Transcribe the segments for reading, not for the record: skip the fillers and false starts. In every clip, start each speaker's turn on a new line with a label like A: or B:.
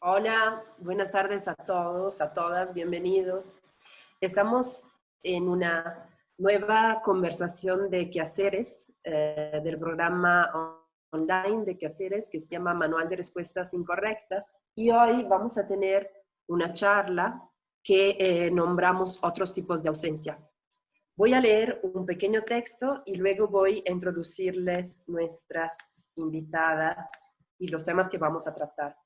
A: Hola, buenas tardes a todos, a todas, bienvenidos. Estamos en una nueva conversación de quehaceres del programa online de quehaceres que se llama Manual de Respuestas Incorrectas. Y hoy vamos a tener una charla que nombramos otros tipos de ausencia. Voy a leer un pequeño texto y luego voy a introducirles nuestras invitadas y los temas que vamos a tratar.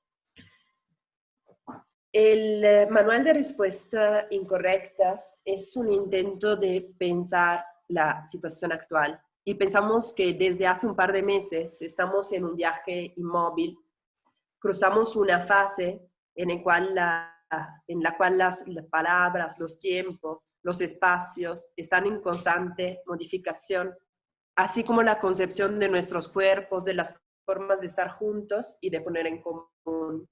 A: El manual de respuestas incorrectas es un intento de pensar la situación actual y pensamos que desde hace un par de meses estamos en un viaje inmóvil, cruzamos una fase en la cual las palabras, los tiempos, los espacios están en constante modificación, así como la concepción de nuestros cuerpos, de las formas de estar juntos y de poner en común.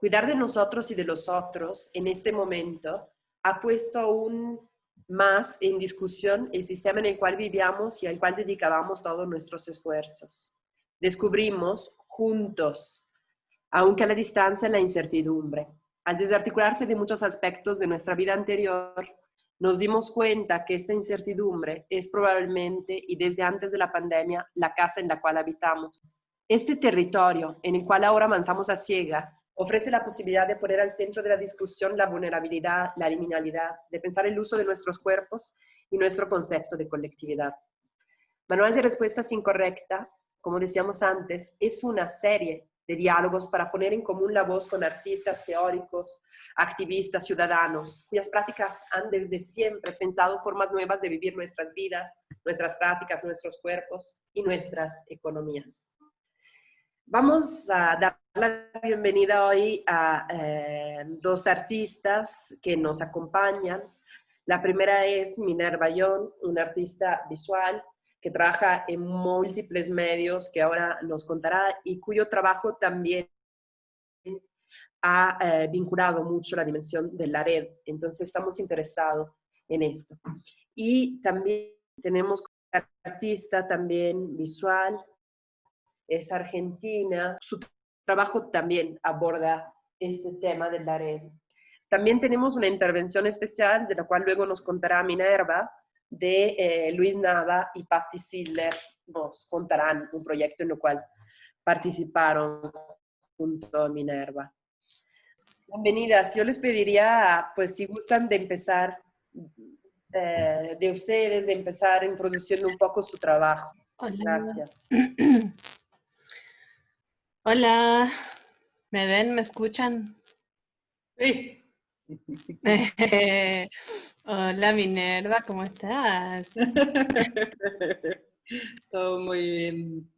A: Cuidar de nosotros y de los otros en este momento ha puesto aún más en discusión el sistema en el cual vivíamos y al cual dedicábamos todos nuestros esfuerzos. Descubrimos juntos, aunque a la distancia, la incertidumbre. Al desarticularse de muchos aspectos de nuestra vida anterior, nos dimos cuenta que esta incertidumbre es probablemente, y desde antes de la pandemia, la casa en la cual habitamos. Este territorio en el cual ahora avanzamos a ciega ofrece la posibilidad de poner al centro de la discusión la vulnerabilidad, la liminalidad, de pensar el uso de nuestros cuerpos y nuestro concepto de colectividad. Manual de Respuestas Incorrecta, como decíamos antes, es una serie de diálogos para poner en común la voz con artistas, teóricos, activistas, ciudadanos, cuyas prácticas han desde siempre pensado formas nuevas de vivir nuestras vidas, nuestras prácticas, nuestros cuerpos y nuestras economías. Vamos a dar la bienvenida hoy a dos artistas que nos acompañan. La primera es Minerva Young, una artista visual que trabaja en múltiples medios, que ahora nos contará, y cuyo trabajo también ha vinculado mucho la dimensión de la red. Entonces estamos interesados en esto. Y también tenemos artista también visual, es argentina. Su trabajo también aborda este tema de la red. También tenemos una intervención especial, de la cual luego nos contará Minerva, de Luis Nava y Patti Siller. Nos contarán un proyecto en el cual participaron junto a Minerva. Bienvenidas. Yo les pediría, pues si gustan de empezar, de ustedes, de empezar introduciendo un poco su trabajo.
B: Hola.
A: Gracias.
B: Hola, ¿me ven? ¿Me escuchan?
C: Sí.
B: Hola Minerva, ¿cómo estás?
C: Todo muy bien.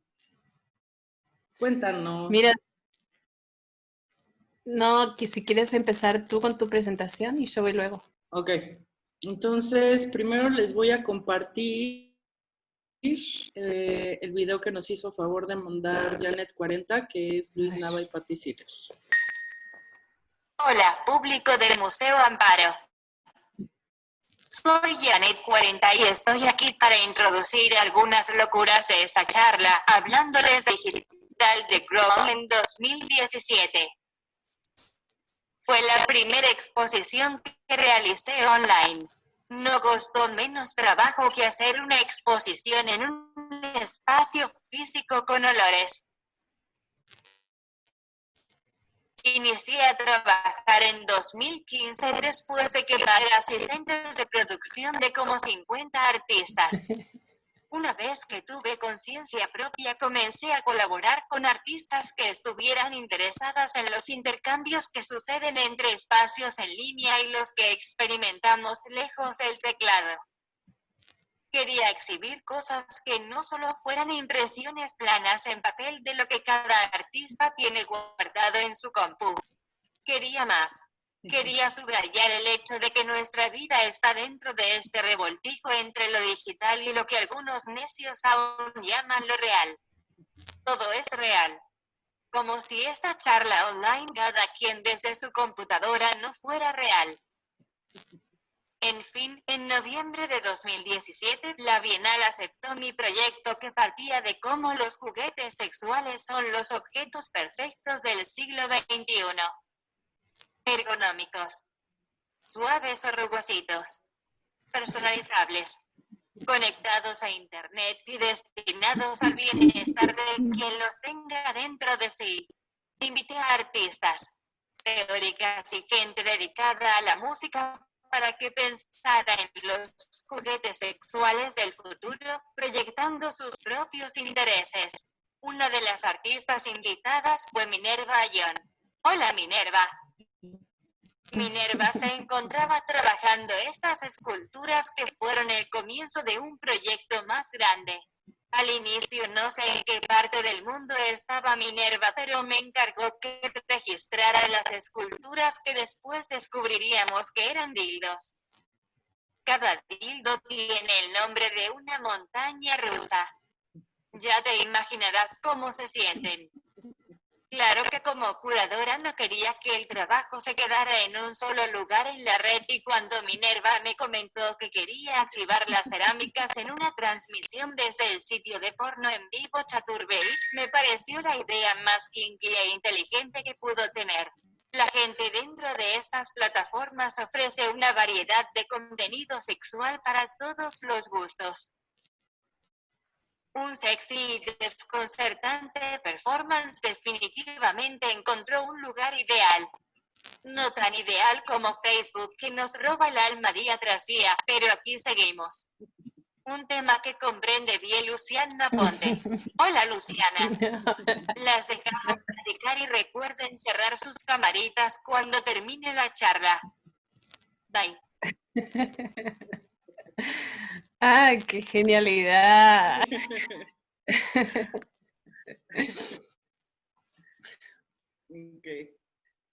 C: Cuéntanos.
B: Mira, no, que si quieres empezar tú con tu presentación y yo voy luego.
C: Ok. Entonces, primero les voy a compartir el video que nos hizo favor de mandar Janet40, que es Luis Nava y Patti Siller.
D: Hola, público del Museo Amparo. Soy Janet40 y estoy aquí para introducir algunas locuras de esta charla, hablándoles de Digital de Grow en 2017. Fue la primera exposición que realicé online. No costó menos trabajo que hacer una exposición en un espacio físico con olores. Inicié a trabajar en 2015 después de que era asistentes de producción de como 50 artistas. Una vez que tuve conciencia propia, comencé a colaborar con artistas que estuvieran interesadas en los intercambios que suceden entre espacios en línea y los que experimentamos lejos del teclado. Quería exhibir cosas que no solo fueran impresiones planas en papel de lo que cada artista tiene guardado en su compu. Quería más. Quería subrayar el hecho de que nuestra vida está dentro de este revoltijo entre lo digital y lo que algunos necios aún llaman lo real. Todo es real. Como si esta charla online cada quien desde su computadora no fuera real. En fin, en noviembre de 2017, la Bienal aceptó mi proyecto que partía de cómo los juguetes sexuales son los objetos perfectos del siglo XXI. Ergonómicos, suaves o rugositos, personalizables, conectados a Internet y destinados al bienestar de quien los tenga dentro de sí. Invité a artistas, teóricas y gente dedicada a la música para que pensara en los juguetes sexuales del futuro, proyectando sus propios intereses. Una de las artistas invitadas fue Minerva Ayón. Hola, Minerva. Minerva se encontraba trabajando estas esculturas que fueron el comienzo de un proyecto más grande. Al inicio no sé en qué parte del mundo estaba Minerva, pero me encargó que registrara las esculturas que después descubriríamos que eran dildos. Cada dildo tiene el nombre de una montaña rusa. Ya te imaginarás cómo se sienten. Claro que como curadora no quería que el trabajo se quedara en un solo lugar en la red y cuando Minerva me comentó que quería activar las cerámicas en una transmisión desde el sitio de porno en vivo Chaturbey, me pareció la idea más kinky e inteligente que pudo tener. La gente dentro de estas plataformas ofrece una variedad de contenido sexual para todos los gustos. Un sexy y desconcertante performance definitivamente encontró un lugar ideal. No tan ideal como Facebook, que nos roba el alma día tras día, pero aquí seguimos. Un tema que comprende bien Luciana Ponte. Hola, Luciana. Las dejamos platicar y recuerden cerrar sus camaritas cuando termine la charla. Bye.
B: ¡Ah, qué genialidad!
C: Ok.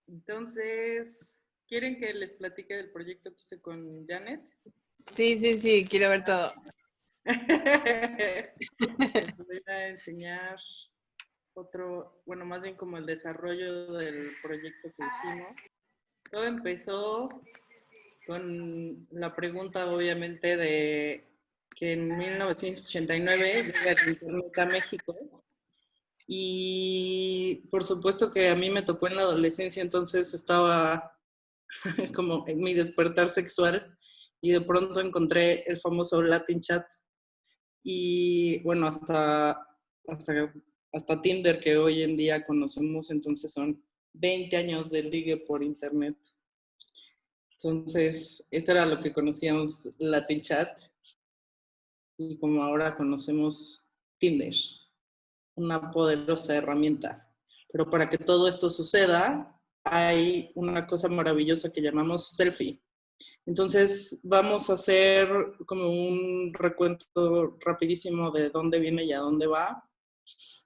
C: Entonces, ¿quieren que les platique del proyecto que hice con Janet?
B: Sí, quiero ver todo.
C: Les voy a enseñar otro, bueno, más bien como el desarrollo del proyecto que hicimos. Todo empezó con la pregunta, obviamente, de que en 1989 llega el Internet a México. Y por supuesto que a mí me tocó en la adolescencia, entonces estaba como en mi despertar sexual y de pronto encontré el famoso Latin Chat y bueno, hasta Tinder que hoy en día conocemos, entonces son 20 años de ligue por internet. Entonces, esto era lo que conocíamos Latin Chat y como ahora conocemos Tinder, una poderosa herramienta. Pero para que todo esto suceda, hay una cosa maravillosa que llamamos selfie. Entonces, vamos a hacer como un recuento rapidísimo de dónde viene y a dónde va.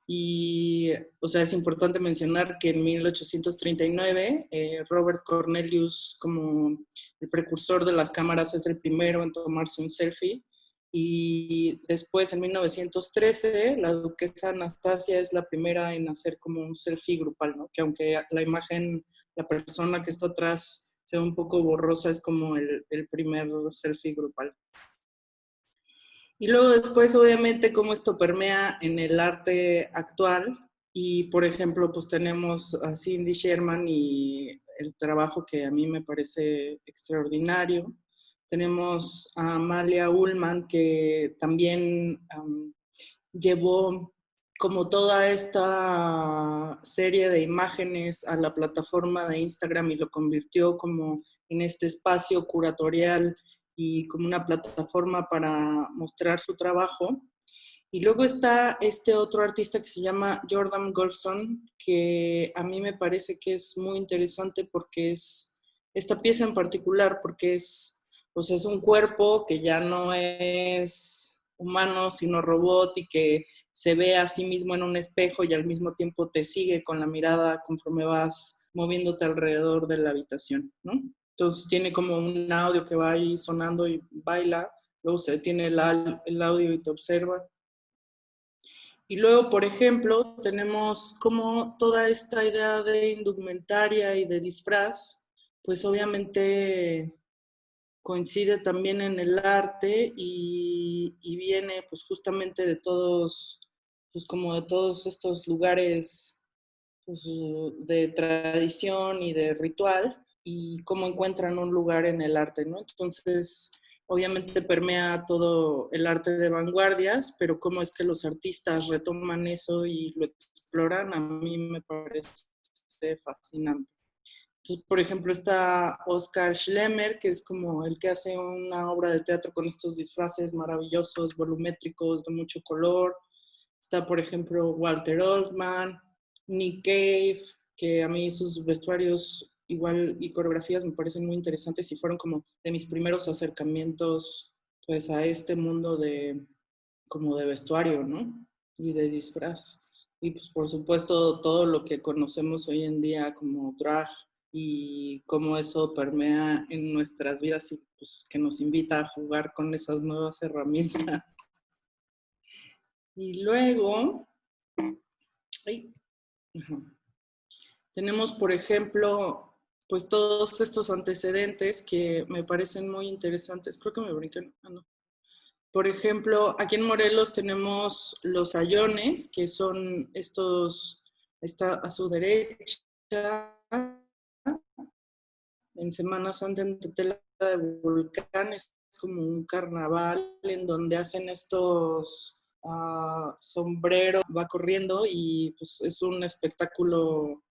C: Y, o sea, es importante mencionar que en 1839, Robert Cornelius, como el precursor de las cámaras, es el primero en tomarse un selfie. Y después, en 1913, la duquesa Anastasia es la primera en hacer como un selfie grupal, ¿no? Que aunque la imagen, la persona que está atrás sea un poco borrosa, es como el primer selfie grupal. Y luego después, obviamente, cómo esto permea en el arte actual. Y, por ejemplo, pues tenemos a Cindy Sherman y el trabajo que a mí me parece extraordinario. Tenemos a Amalia Ullman, que también llevó como toda esta serie de imágenes a la plataforma de Instagram y lo convirtió como en este espacio curatorial y como una plataforma para mostrar su trabajo. Y luego está este otro artista que se llama Jordan Golfson, que a mí me parece que es muy interesante porque es esta pieza en particular, porque es, pues es un cuerpo que ya no es humano, sino robot y que se ve a sí mismo en un espejo y al mismo tiempo te sigue con la mirada conforme vas moviéndote alrededor de la habitación, ¿no? Entonces tiene como un audio que va ahí sonando y baila, luego se tiene el audio y te observa. Y luego, por ejemplo, tenemos como toda esta idea de indumentaria y de disfraz, pues obviamente coincide también en el arte y viene pues justamente de todos, pues como de todos estos lugares pues, de tradición y de ritual, y cómo encuentran un lugar en el arte, ¿no? Entonces, obviamente permea todo el arte de vanguardias, pero cómo es que los artistas retoman eso y lo exploran, a mí me parece fascinante. Entonces, por ejemplo, está Oscar Schlemmer, que es como el que hace una obra de teatro con estos disfraces maravillosos, volumétricos, de mucho color. Está, por ejemplo, Walter Oldman, Nick Cave, que a mí sus vestuarios igual y coreografías me parecen muy interesantes y fueron como de mis primeros acercamientos pues a este mundo de como de vestuario, ¿no? Y de disfraz. Y pues por supuesto todo lo que conocemos hoy en día como drag y cómo eso permea en nuestras vidas y pues que nos invita a jugar con esas nuevas herramientas. Y luego, ay, tenemos, por ejemplo, pues todos estos antecedentes que me parecen muy interesantes. Creo que me brincan. Ah, no. Por ejemplo, aquí en Morelos tenemos los ayones, que son estos, está a su derecha, en Semana Santa en Tetela de Volcán, es como un carnaval en donde hacen estos sombreros, va corriendo y pues es un espectáculo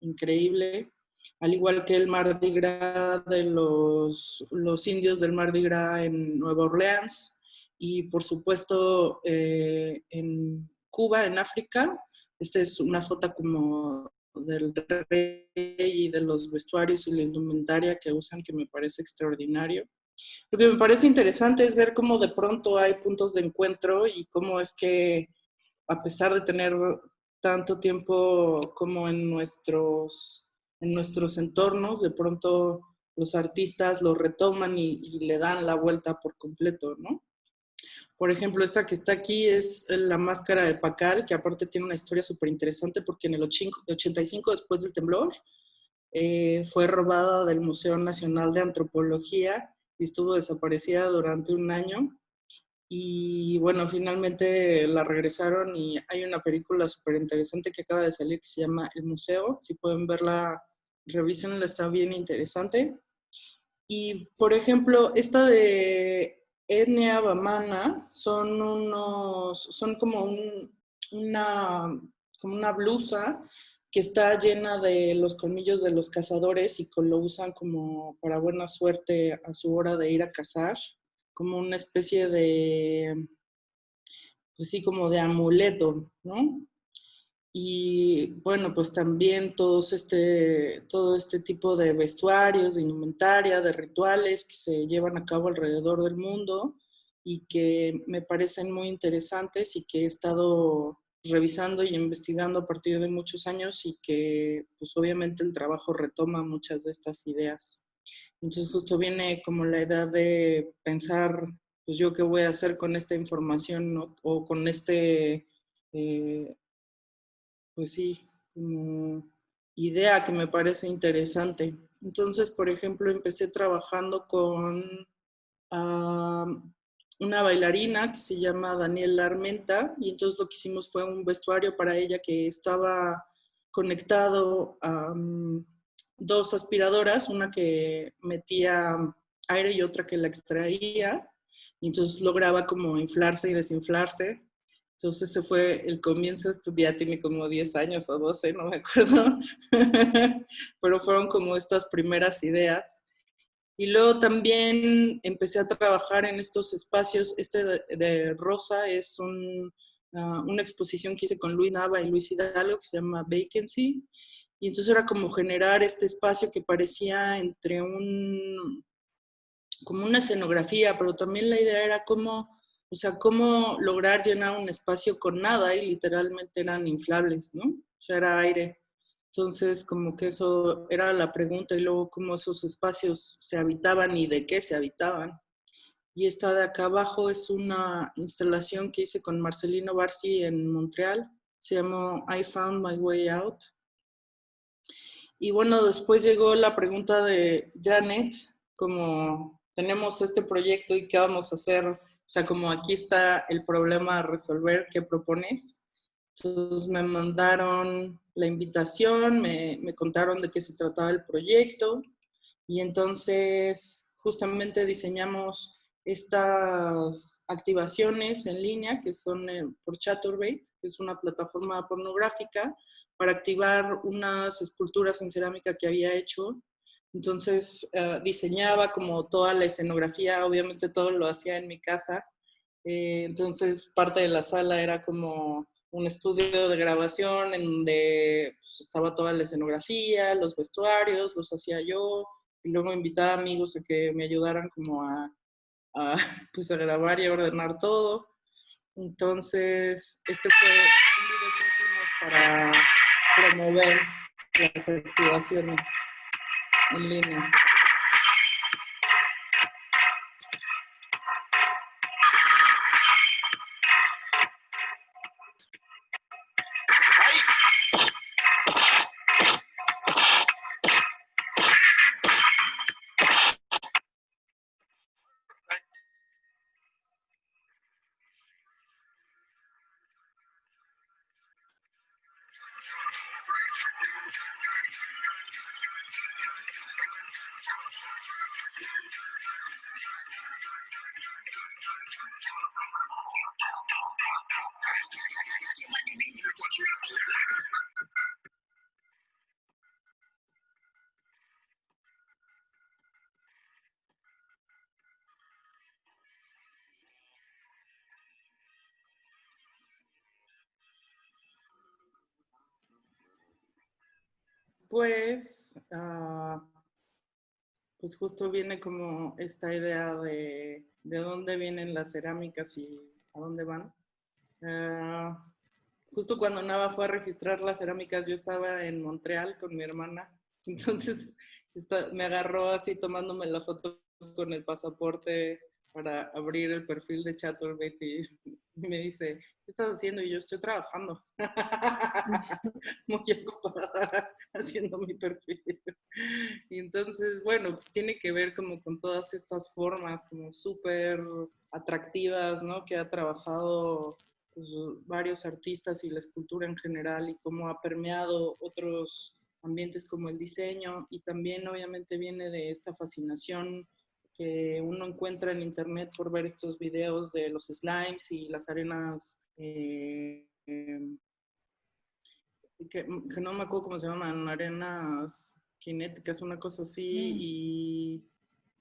C: increíble, al igual que el Mardi Gras de los indios del Mardi Gras en Nueva Orleans y por supuesto en Cuba, en África. Esta es una foto como del rey y de los vestuarios y la indumentaria que usan, que me parece extraordinario. Lo que me parece interesante es ver cómo de pronto hay puntos de encuentro y cómo es que a pesar de tener tanto tiempo como en nuestros entornos, de pronto los artistas lo retoman y le dan la vuelta por completo, ¿no? Por ejemplo, esta que está aquí es la máscara de Pacal, que aparte tiene una historia súper interesante porque en el 85, después del temblor, fue robada del Museo Nacional de Antropología y estuvo desaparecida durante un año. Y bueno, finalmente la regresaron y hay una película súper interesante que acaba de salir que se llama El Museo. Si pueden verla, revísenla, está bien interesante. Y por ejemplo, esta de Etnia Bamana son como como una blusa que está llena de los colmillos de los cazadores y que lo usan como para buena suerte a su hora de ir a cazar, como una especie de, pues sí, como de amuleto, ¿no? Y bueno, pues también todo este tipo de vestuarios, de indumentaria, de rituales que se llevan a cabo alrededor del mundo y que me parecen muy interesantes y que he estado revisando y investigando a partir de muchos años y que pues obviamente el trabajo retoma muchas de estas ideas. Entonces justo viene como la idea de pensar, pues yo qué voy a hacer con esta información, ¿no? O con pues sí, como idea que me parece interesante. Entonces, por ejemplo, empecé trabajando con una bailarina que se llama Daniela Armenta y entonces lo que hicimos fue un vestuario para ella que estaba conectado a dos aspiradoras, una que metía aire y otra que la extraía, y entonces lograba como inflarse y desinflarse. Entonces ese fue el comienzo, esto ya tiene como 10 años o 12, no me acuerdo, pero fueron como estas primeras ideas. Y luego también empecé a trabajar en estos espacios, este de Rosa es una exposición que hice con Luis Nava y Luis Hidalgo que se llama Vacancy, y entonces era como generar este espacio que parecía entre como una escenografía, pero también la idea era cómo, o sea, cómo lograr llenar un espacio con nada y literalmente eran inflables, ¿no? O sea, era aire. Entonces, como que eso era la pregunta y luego cómo esos espacios se habitaban y de qué se habitaban. Y esta de acá abajo es una instalación que hice con Marcelino Barsi en Montreal. Se llamó I Found My Way Out. Y bueno, después llegó la pregunta de Janet, como tenemos este proyecto y qué vamos a hacer. O sea, como aquí está el problema a resolver, ¿qué propones? Entonces me mandaron la invitación, me contaron de qué se trataba el proyecto y entonces justamente diseñamos estas activaciones en línea que son por Chaturbate, que es una plataforma pornográfica, para activar unas esculturas en cerámica que había hecho. Entonces diseñaba como toda la escenografía, obviamente todo lo hacía en mi casa. Entonces parte de la sala era como un estudio de grabación en donde pues, estaba toda la escenografía, los vestuarios, los hacía yo, y luego invitaba amigos a que me ayudaran como pues a grabar y a ordenar todo. Entonces, este fue un video que hicimos para promover las activaciones en línea. Pues, pues justo viene como esta idea de dónde vienen las cerámicas y a dónde van. Justo cuando Nava fue a registrar las cerámicas, yo estaba en Montreal con mi hermana, entonces me agarró así tomándome la foto con el pasaporte para abrir el perfil de Chaturbate y me dice, ¿qué estás haciendo? Y yo estoy trabajando, muy ocupada haciendo mi perfil. Y entonces, bueno, pues tiene que ver como con todas estas formas como súper atractivas, ¿no? Que ha trabajado pues, varios artistas y la escultura en general y cómo ha permeado otros ambientes como el diseño y también obviamente viene de esta fascinación que uno encuentra en internet por ver estos videos de los slimes y las arenas que no me acuerdo cómo se llaman, arenas cinéticas, una cosa así, y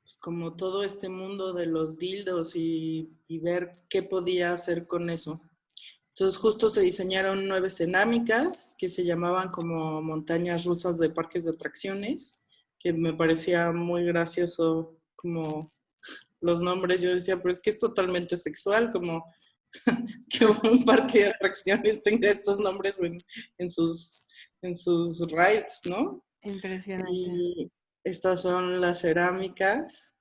C: pues como todo este mundo de los dildos y ver qué podía hacer con eso. Entonces justo se diseñaron 9 cerámicas que se llamaban como montañas rusas de parques de atracciones, que me parecía muy gracioso como los nombres. Yo decía, pero es que es totalmente sexual, como que un parque de atracciones tenga estos nombres en sus rides, ¿no?
B: Impresionante.
C: Y estas son las cerámicas.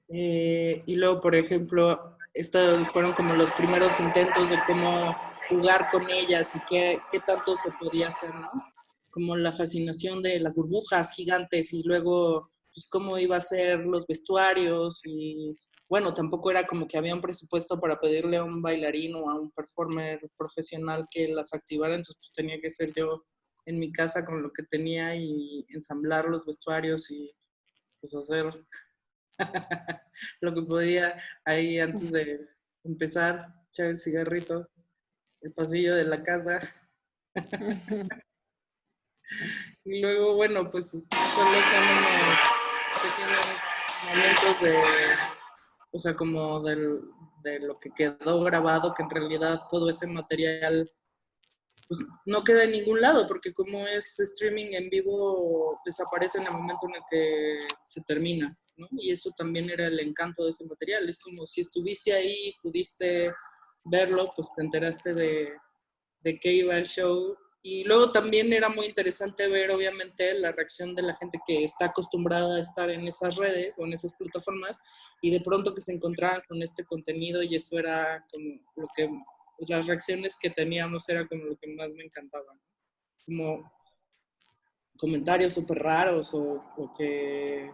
C: Y luego, por ejemplo, estos fueron como los primeros intentos de cómo jugar con ellas y qué tanto se podía hacer, ¿no? Como la fascinación de las burbujas gigantes y luego, pues, cómo iba a ser los vestuarios y, bueno, tampoco era como que había un presupuesto para pedirle a un bailarín o a un performer profesional que las activara, entonces pues tenía que ser yo en mi casa con lo que tenía y ensamblar los vestuarios y pues hacer lo que podía ahí antes de empezar, echar el cigarrito, el pasillo de la casa. Y luego, bueno, pues solo son unos pequeños momentos o sea, como de lo que quedó grabado, que en realidad todo ese material pues, no queda en ningún lado, porque como es streaming en vivo, desaparece en el momento en el que se termina, ¿no? Y eso también era el encanto de ese material. Es como si estuviste ahí, pudiste verlo, pues te enteraste de qué iba el show. Y luego también era muy interesante ver, obviamente, la reacción de la gente que está acostumbrada a estar en esas redes o en esas plataformas y de pronto que se encontraban con este contenido y eso era como lo que, las reacciones que teníamos era como lo que más me encantaba, ¿no? Como comentarios súper raros o que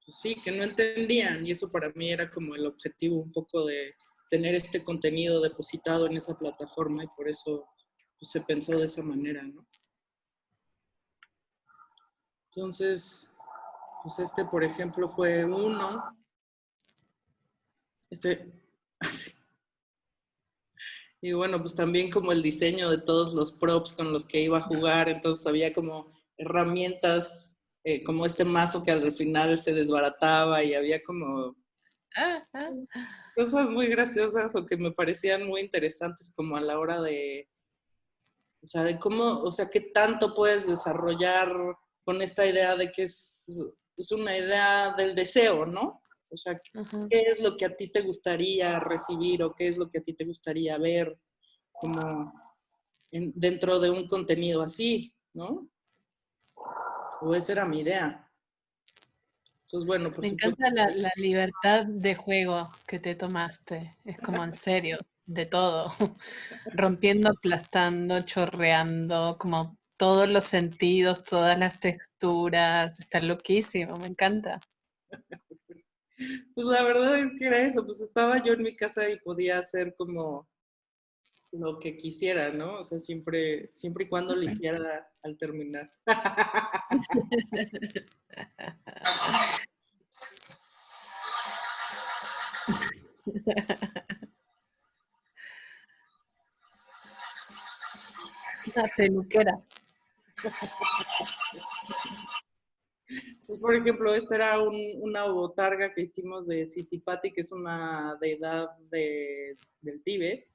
C: pues sí, que no entendían, y eso para mí era como el objetivo un poco de tener este contenido depositado en esa plataforma, y por eso pues, se pensó de esa manera, ¿no? Entonces, pues este, por ejemplo, fue uno. Así. Y bueno, pues también como el diseño de todos los props con los que iba a jugar, entonces había como herramientas, como este mazo que al final se desbarataba y había como cosas muy graciosas o que me parecían muy interesantes como a la hora de, o sea, de cómo, o sea, qué tanto puedes desarrollar con esta idea de que es una idea del deseo, ¿no? O sea, ¿qué es lo que a ti te gustaría recibir o qué es lo que a ti te gustaría ver como dentro de un contenido así, ¿no? O esa era mi idea. Entonces, bueno, por
B: Me
C: supuesto.
B: encanta la libertad de juego que te tomaste. Es como en serio, de todo. Rompiendo, aplastando, chorreando, como todos los sentidos, todas las texturas. Está loquísimo, me encanta.
C: Pues la verdad es que era eso, pues estaba yo en mi casa y podía hacer como lo que quisiera, ¿no? O sea, siempre y cuando limpiara al terminar.
B: Una peluquera.
C: Entonces, por ejemplo, esta era una botarga que hicimos de Sitipati, que es una deidad del Tíbet,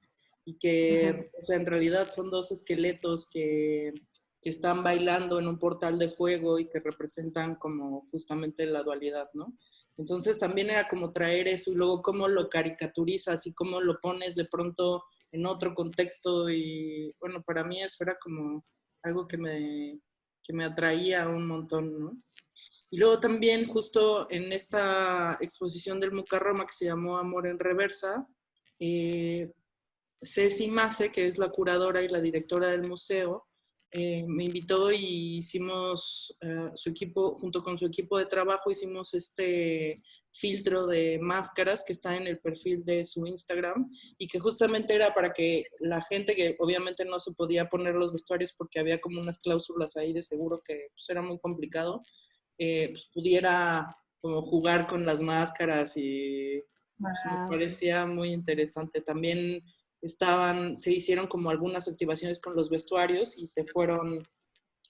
C: y que, o sea, en realidad son dos esqueletos que están bailando en un portal de fuego y que representan como justamente la dualidad, ¿no? Entonces también era como traer eso y luego cómo lo caricaturizas y cómo lo pones de pronto en otro contexto y bueno, para mí eso era como algo que me atraía un montón, ¿no? Y luego también justo en esta exposición del Mucarroma que se llamó Amor en Reversa, Ceci Mace, que es la curadora y la directora del museo, me invitó y hicimos su equipo, junto con su equipo de trabajo, hicimos este filtro de máscaras que está en el perfil de su Instagram y que justamente era para que la gente que obviamente no se podía poner los vestuarios porque había como unas cláusulas ahí de seguro que pues, era muy complicado, pues, pudiera como jugar con las máscaras y pues, me parecía muy interesante. También se hicieron como algunas activaciones con los vestuarios y se fueron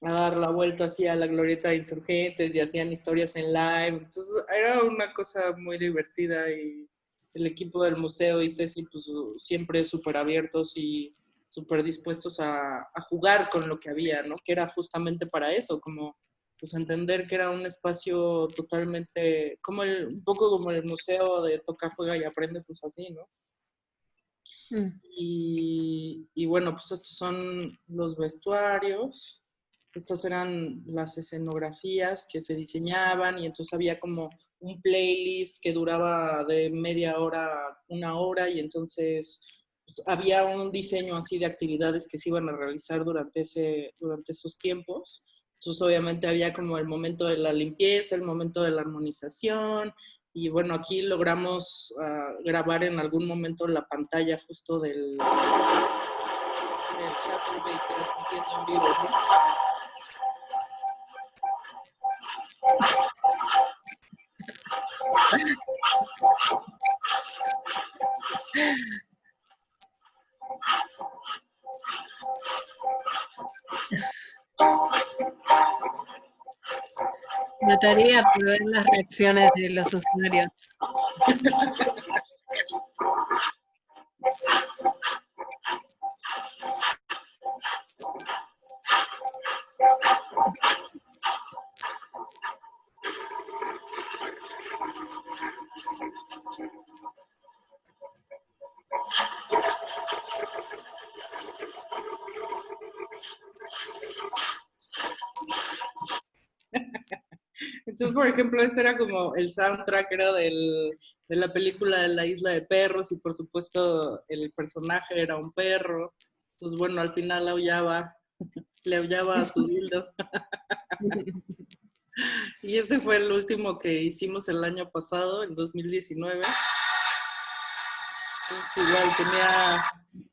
C: a dar la vuelta así a la glorieta de Insurgentes y hacían historias en live. Entonces era una cosa muy divertida y el equipo del museo y Ceci pues siempre súper abiertos y súper dispuestos a jugar con lo que había, ¿no? Que era justamente para eso, como pues entender que era un espacio totalmente, como un poco como el museo de toca, juega y aprende, pues así, ¿no? Y bueno, pues estos son los vestuarios, estas eran las escenografías que se diseñaban y entonces había como un playlist que duraba de media hora a una hora y entonces pues, había un diseño así de actividades que se iban a realizar durante esos tiempos. Entonces obviamente había como el momento de la limpieza, el momento de la armonización, y bueno, aquí logramos grabar en algún momento la pantalla justo del Chaturbate transmitiendo en vivo, ¿no?
B: Mataría por ver las reacciones de los usuarios.
C: Entonces, por ejemplo, este era como el soundtrack, era de la película de La Isla de Perros y por supuesto el personaje era un perro. Entonces, bueno, al final le aullaba a su dildo. Y este fue el último que hicimos el año pasado, en 2019. Entonces, igual tenía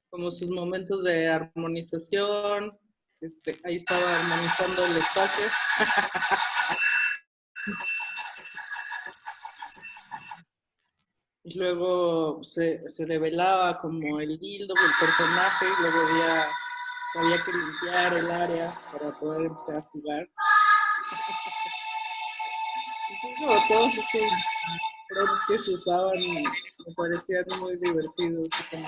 C: como sus momentos de armonización. Ahí estaba armonizando el espacio. Y luego se develaba como el dildo del personaje y luego había que limpiar el área para poder empezar a jugar. Entonces, como todos estos props que se usaban me parecían muy divertidos. Y como...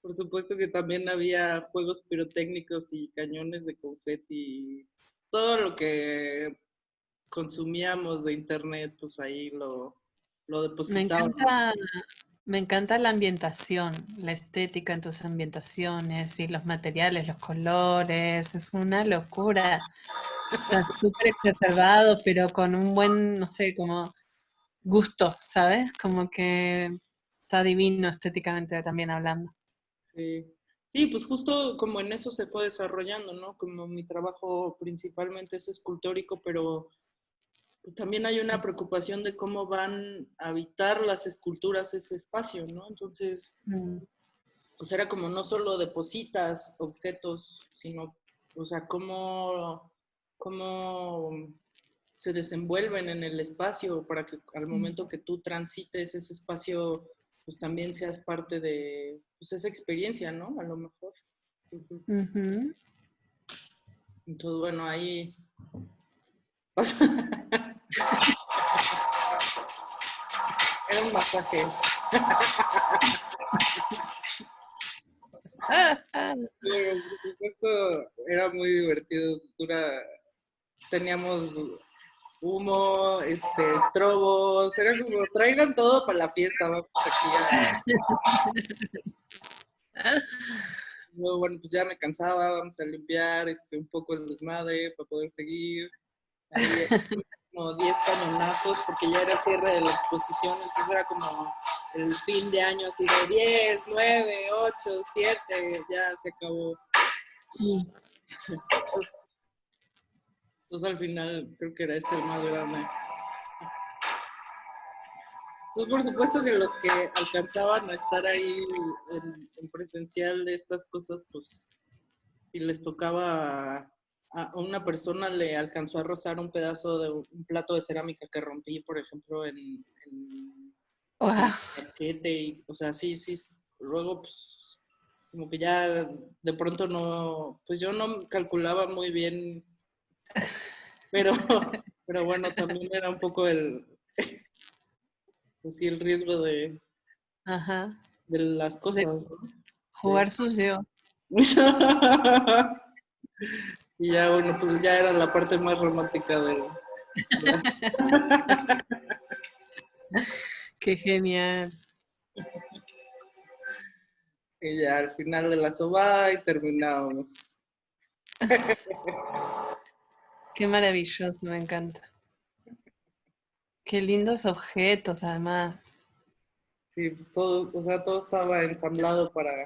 C: Por supuesto que también había juegos pirotécnicos y cañones de confeti. Todo lo que consumíamos de internet, pues ahí lo
B: Me
C: depositábamos.
B: me encanta la ambientación, la estética en tus ambientaciones y los materiales, los colores, es una locura. Está súper exacerbado, pero con un buen, no sé, como gusto, ¿sabes? Como que está divino estéticamente también hablando.
C: Sí. Sí, pues justo como en eso se fue desarrollando, ¿no? Como mi trabajo principalmente es escultórico, pero pues también hay una preocupación de cómo van a habitar las esculturas ese espacio, ¿no? Entonces,
B: Mm.
C: pues era como no solo depositas objetos, sino, o sea, cómo se desenvuelven en el espacio para que al momento que tú transites ese espacio, pues también seas parte de pues, esa experiencia, ¿no? A lo mejor.
B: Ujú.
C: Entonces, bueno, ahí... Era un masaje. Pero, por supuesto, era muy divertido. Teníamos humo, estrobos, era como, traigan todo para la fiesta, vamos aquí. Luego, bueno, pues ya me cansaba, vamos a limpiar un poco el desmadre para poder seguir. Ahí como 10 cañonazos, porque ya era el cierre de la exposición, entonces era como el fin de año, así de 10, 9, 8, 7, ya se acabó. Entonces al final creo que era el más grande. Entonces por supuesto que los que alcanzaban a estar ahí en presencial de estas cosas, pues si les tocaba a una persona le alcanzó a rozar un pedazo de un plato de cerámica que rompí, por ejemplo, en
B: Wow.
C: paquete, y, o sea, sí, luego pues como que ya de pronto no, pues yo no calculaba muy bien, pero, pero bueno, también era un poco pues sí, el riesgo
B: Ajá.
C: de las
B: De
C: cosas, ¿no?
B: jugar
C: Sí.
B: sucio.
C: Y ya, bueno, pues ya era la parte más romántica de...
B: Qué genial.
C: Y ya al final de la sobada y terminábamos.
B: Qué maravilloso, me encanta. Qué lindos objetos, además.
C: Sí, pues todo, o sea, todo estaba ensamblado para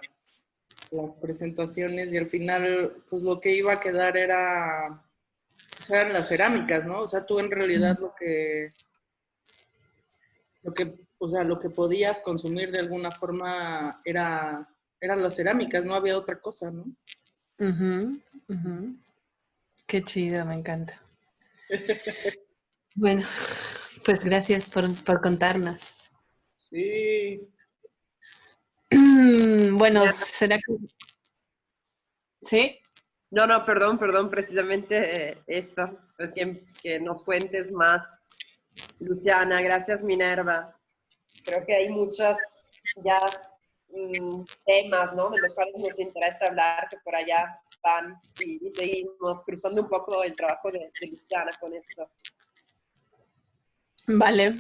C: las presentaciones y al final, pues lo que iba a quedar pues eran las cerámicas, ¿no? O sea, tú en realidad o sea, lo que podías consumir de alguna forma eran las cerámicas, no había otra cosa, ¿no?
B: Ujú, ujú. Qué chido, me encanta. Bueno, pues gracias por contarnos.
C: Sí,
B: Bueno, ¿será que sí?
A: No, no, perdón, precisamente esto, pues que nos cuentes más, Luciana, gracias Minerva. Creo que hay muchos ya temas, ¿no? De los cuales nos interesa hablar, que por allá van y seguimos cruzando un poco el trabajo de Luciana con esto.
B: Vale.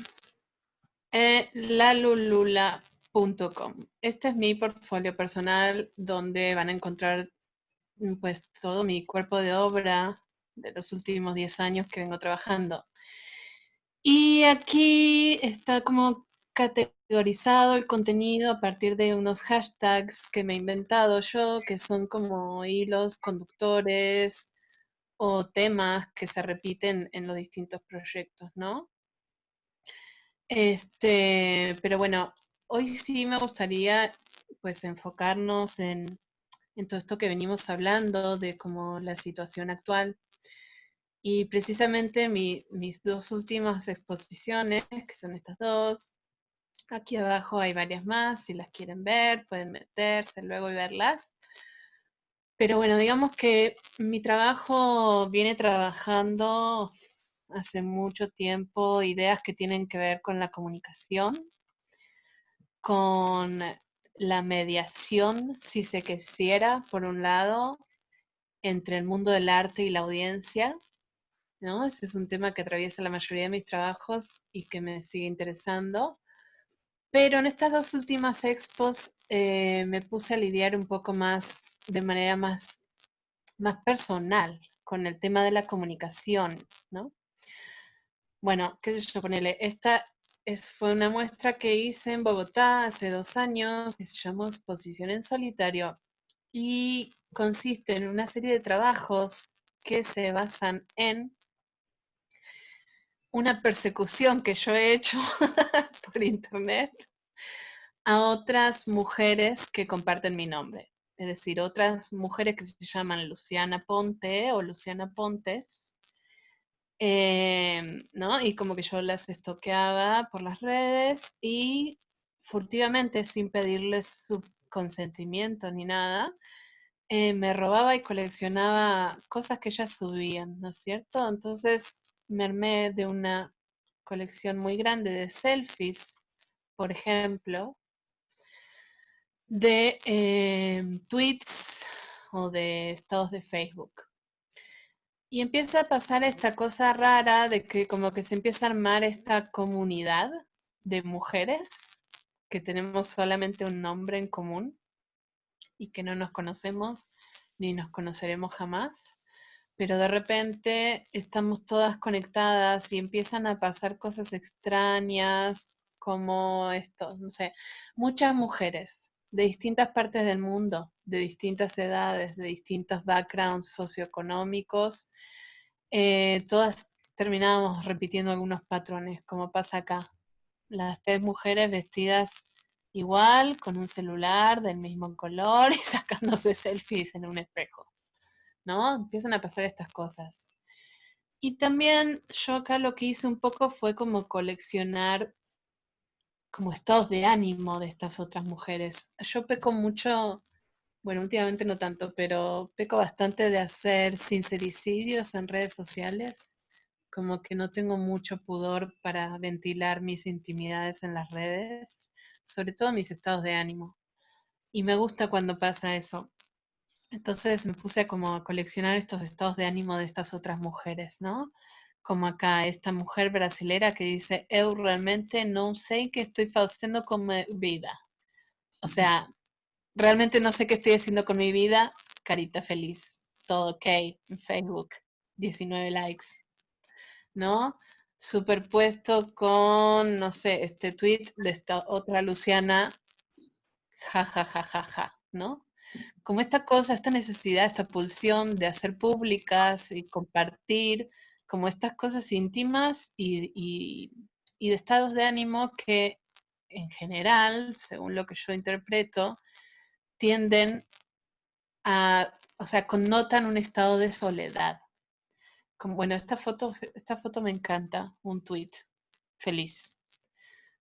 B: Lalulula.com. Este es mi portfolio personal donde van a encontrar pues todo mi cuerpo de obra de los últimos 10 años que vengo trabajando. Y aquí está como categorizado el contenido a partir de unos hashtags que me he inventado yo, que son como hilos conductores o temas que se repiten en los distintos proyectos, ¿no? Pero bueno, hoy sí me gustaría pues enfocarnos en todo esto que venimos hablando de como la situación actual. Y precisamente mis dos últimas exposiciones, que son estas dos, aquí abajo hay varias más, si las quieren ver, pueden meterse luego y verlas. Pero bueno, digamos que mi trabajo viene trabajando hace mucho tiempo ideas que tienen que ver con la comunicación, con la mediación, si se quisiera, por un lado, entre el mundo del arte y la audiencia, ¿no? Ese es un tema que atraviesa la mayoría de mis trabajos y que me sigue interesando. Pero en estas dos últimas expos me puse a lidiar un poco más, de manera más personal, con el tema de la comunicación, ¿no? Bueno, qué sé yo, ponele, fue una muestra que hice en Bogotá hace 2 años, que se llamó Exposición en Solitario, y consiste en una serie de trabajos que se basan en una persecución que yo he hecho por internet a otras mujeres que comparten mi nombre. Es decir, otras mujeres que se llaman Luciana Ponte o Luciana Pontes, ¿no? Y como que yo las estoqueaba por las redes y furtivamente, sin pedirles su consentimiento ni nada, me robaba y coleccionaba cosas que ellas subían, ¿no es cierto? Entonces me armé de una colección muy grande de selfies, por ejemplo, de tweets o de estados de Facebook. Y empieza a pasar esta cosa rara de que como que se empieza a armar esta comunidad de mujeres que tenemos solamente un nombre en común y que no nos conocemos ni nos conoceremos jamás, pero de repente estamos todas conectadas y empiezan a pasar cosas extrañas como esto, no sé, muchas mujeres de distintas partes del mundo, de distintas edades, de distintos backgrounds socioeconómicos, todas terminamos repitiendo algunos patrones, como pasa acá. Las 3 mujeres vestidas igual, con un celular del mismo color y sacándose selfies en un espejo, ¿no? Empiezan a pasar estas cosas. Y también yo acá lo que hice un poco fue como coleccionar como estados de ánimo de estas otras mujeres. Yo peco mucho, bueno, últimamente no tanto, pero peco bastante de hacer sincericidios en redes sociales. Como que no tengo mucho pudor para ventilar mis intimidades en las redes, sobre todo mis estados de ánimo. Y me gusta cuando pasa eso. Entonces me puse a como a coleccionar estos estados de ánimo de estas otras mujeres, ¿no? Como acá esta mujer brasilera que dice, eu realmente no sé qué estoy haciendo con mi vida. O sea, realmente no sé qué estoy haciendo con mi vida, carita feliz, todo ok, en Facebook, 19 likes, ¿no? Superpuesto con, no sé, este tweet de esta otra Luciana, ja, ja, ja, ja, ja, ¿no? Como esta cosa, esta necesidad, esta pulsión de hacer públicas y compartir, como estas cosas íntimas y de estados de ánimo que en general, según lo que yo interpreto, tienden a, o sea, connotan un estado de soledad. Como, bueno, esta foto me encanta, un tweet feliz,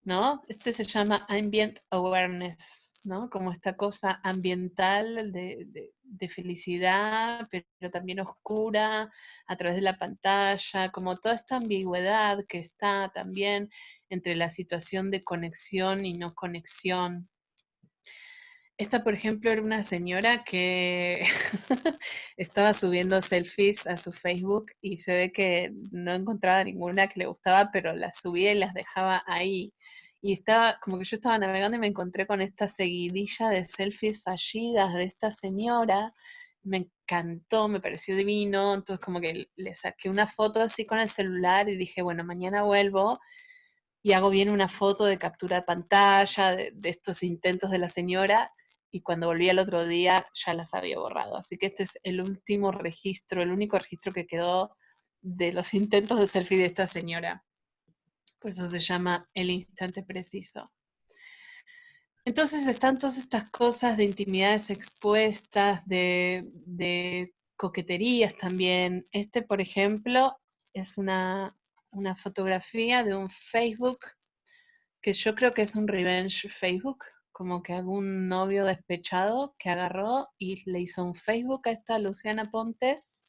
B: ¿no? Este se llama Ambient Awareness, ¿no? Como esta cosa ambiental de felicidad, pero también oscura, a través de la pantalla, como toda esta ambigüedad que está también entre la situación de conexión y no conexión. Esta, por ejemplo, era una señora que estaba subiendo selfies a su Facebook y se ve que no encontraba ninguna que le gustaba, pero las subía y las dejaba ahí. Y estaba, como que yo estaba navegando y me encontré con esta seguidilla de selfies fallidas de esta señora. Me encantó, me pareció divino. Entonces, como que le saqué una foto así con el celular y dije, bueno, mañana vuelvo y hago bien una foto de captura de pantalla de estos intentos de la señora y cuando volví al otro día ya las había borrado. Así que este es el último registro, el único registro que quedó de los intentos de selfie de esta señora. Por eso se llama el instante preciso. Entonces están todas estas cosas de intimidades expuestas, de coqueterías también. Este, por ejemplo, es una fotografía de un Facebook, que yo creo que es un revenge Facebook, como que algún novio despechado que agarró y le hizo un Facebook a esta Luciana Pontes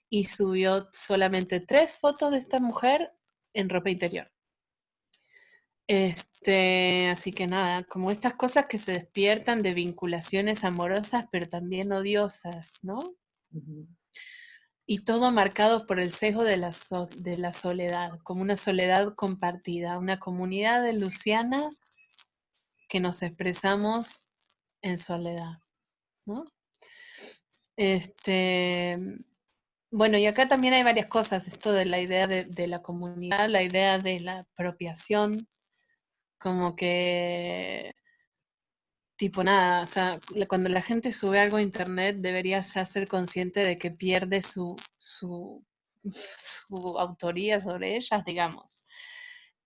B: y subió solamente 3 fotos de esta mujer en ropa interior. Así que nada, como estas cosas que se despiertan de vinculaciones amorosas, pero también odiosas, ¿no?
C: Ujú.
B: Y todo marcado por el sesgo de la soledad, como una soledad compartida, una comunidad de Lucianas que nos expresamos en soledad, ¿no? Bueno, y acá también hay varias cosas, esto de la idea de la comunidad, la idea de la apropiación, como que, tipo nada, o sea, cuando la gente sube algo a internet debería ya ser consciente de que pierde su autoría sobre ellas, digamos.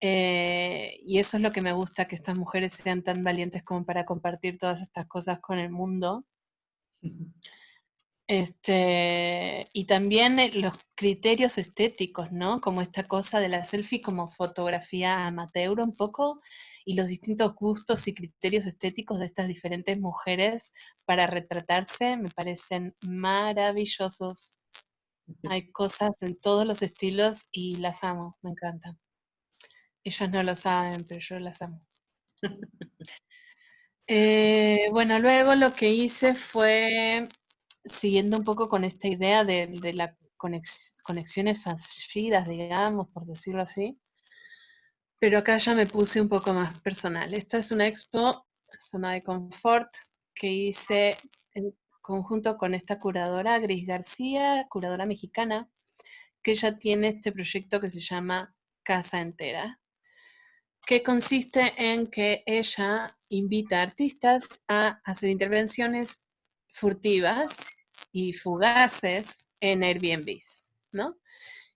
B: Y eso es lo que me gusta, que estas mujeres sean tan valientes como para compartir todas estas cosas con el mundo. Y también los criterios estéticos, ¿no? Como esta cosa de la selfie como fotografía amateur un poco, y los distintos gustos y criterios estéticos de estas diferentes mujeres para retratarse me parecen maravillosos. Hay cosas en todos los estilos y las amo, me encantan. Ellas no lo saben, pero yo las amo. Bueno, luego lo que hice fue, siguiendo un poco con esta idea de las conexiones fallidas, digamos, por decirlo así, pero acá ya me puse un poco más personal. Esta es una expo, Zona de Confort, que hice en conjunto con esta curadora, Gris García, curadora mexicana, que ella tiene este proyecto que se llama Casa Entera, que consiste en que ella invita a artistas a hacer intervenciones furtivas y fugaces en Airbnbs, ¿no?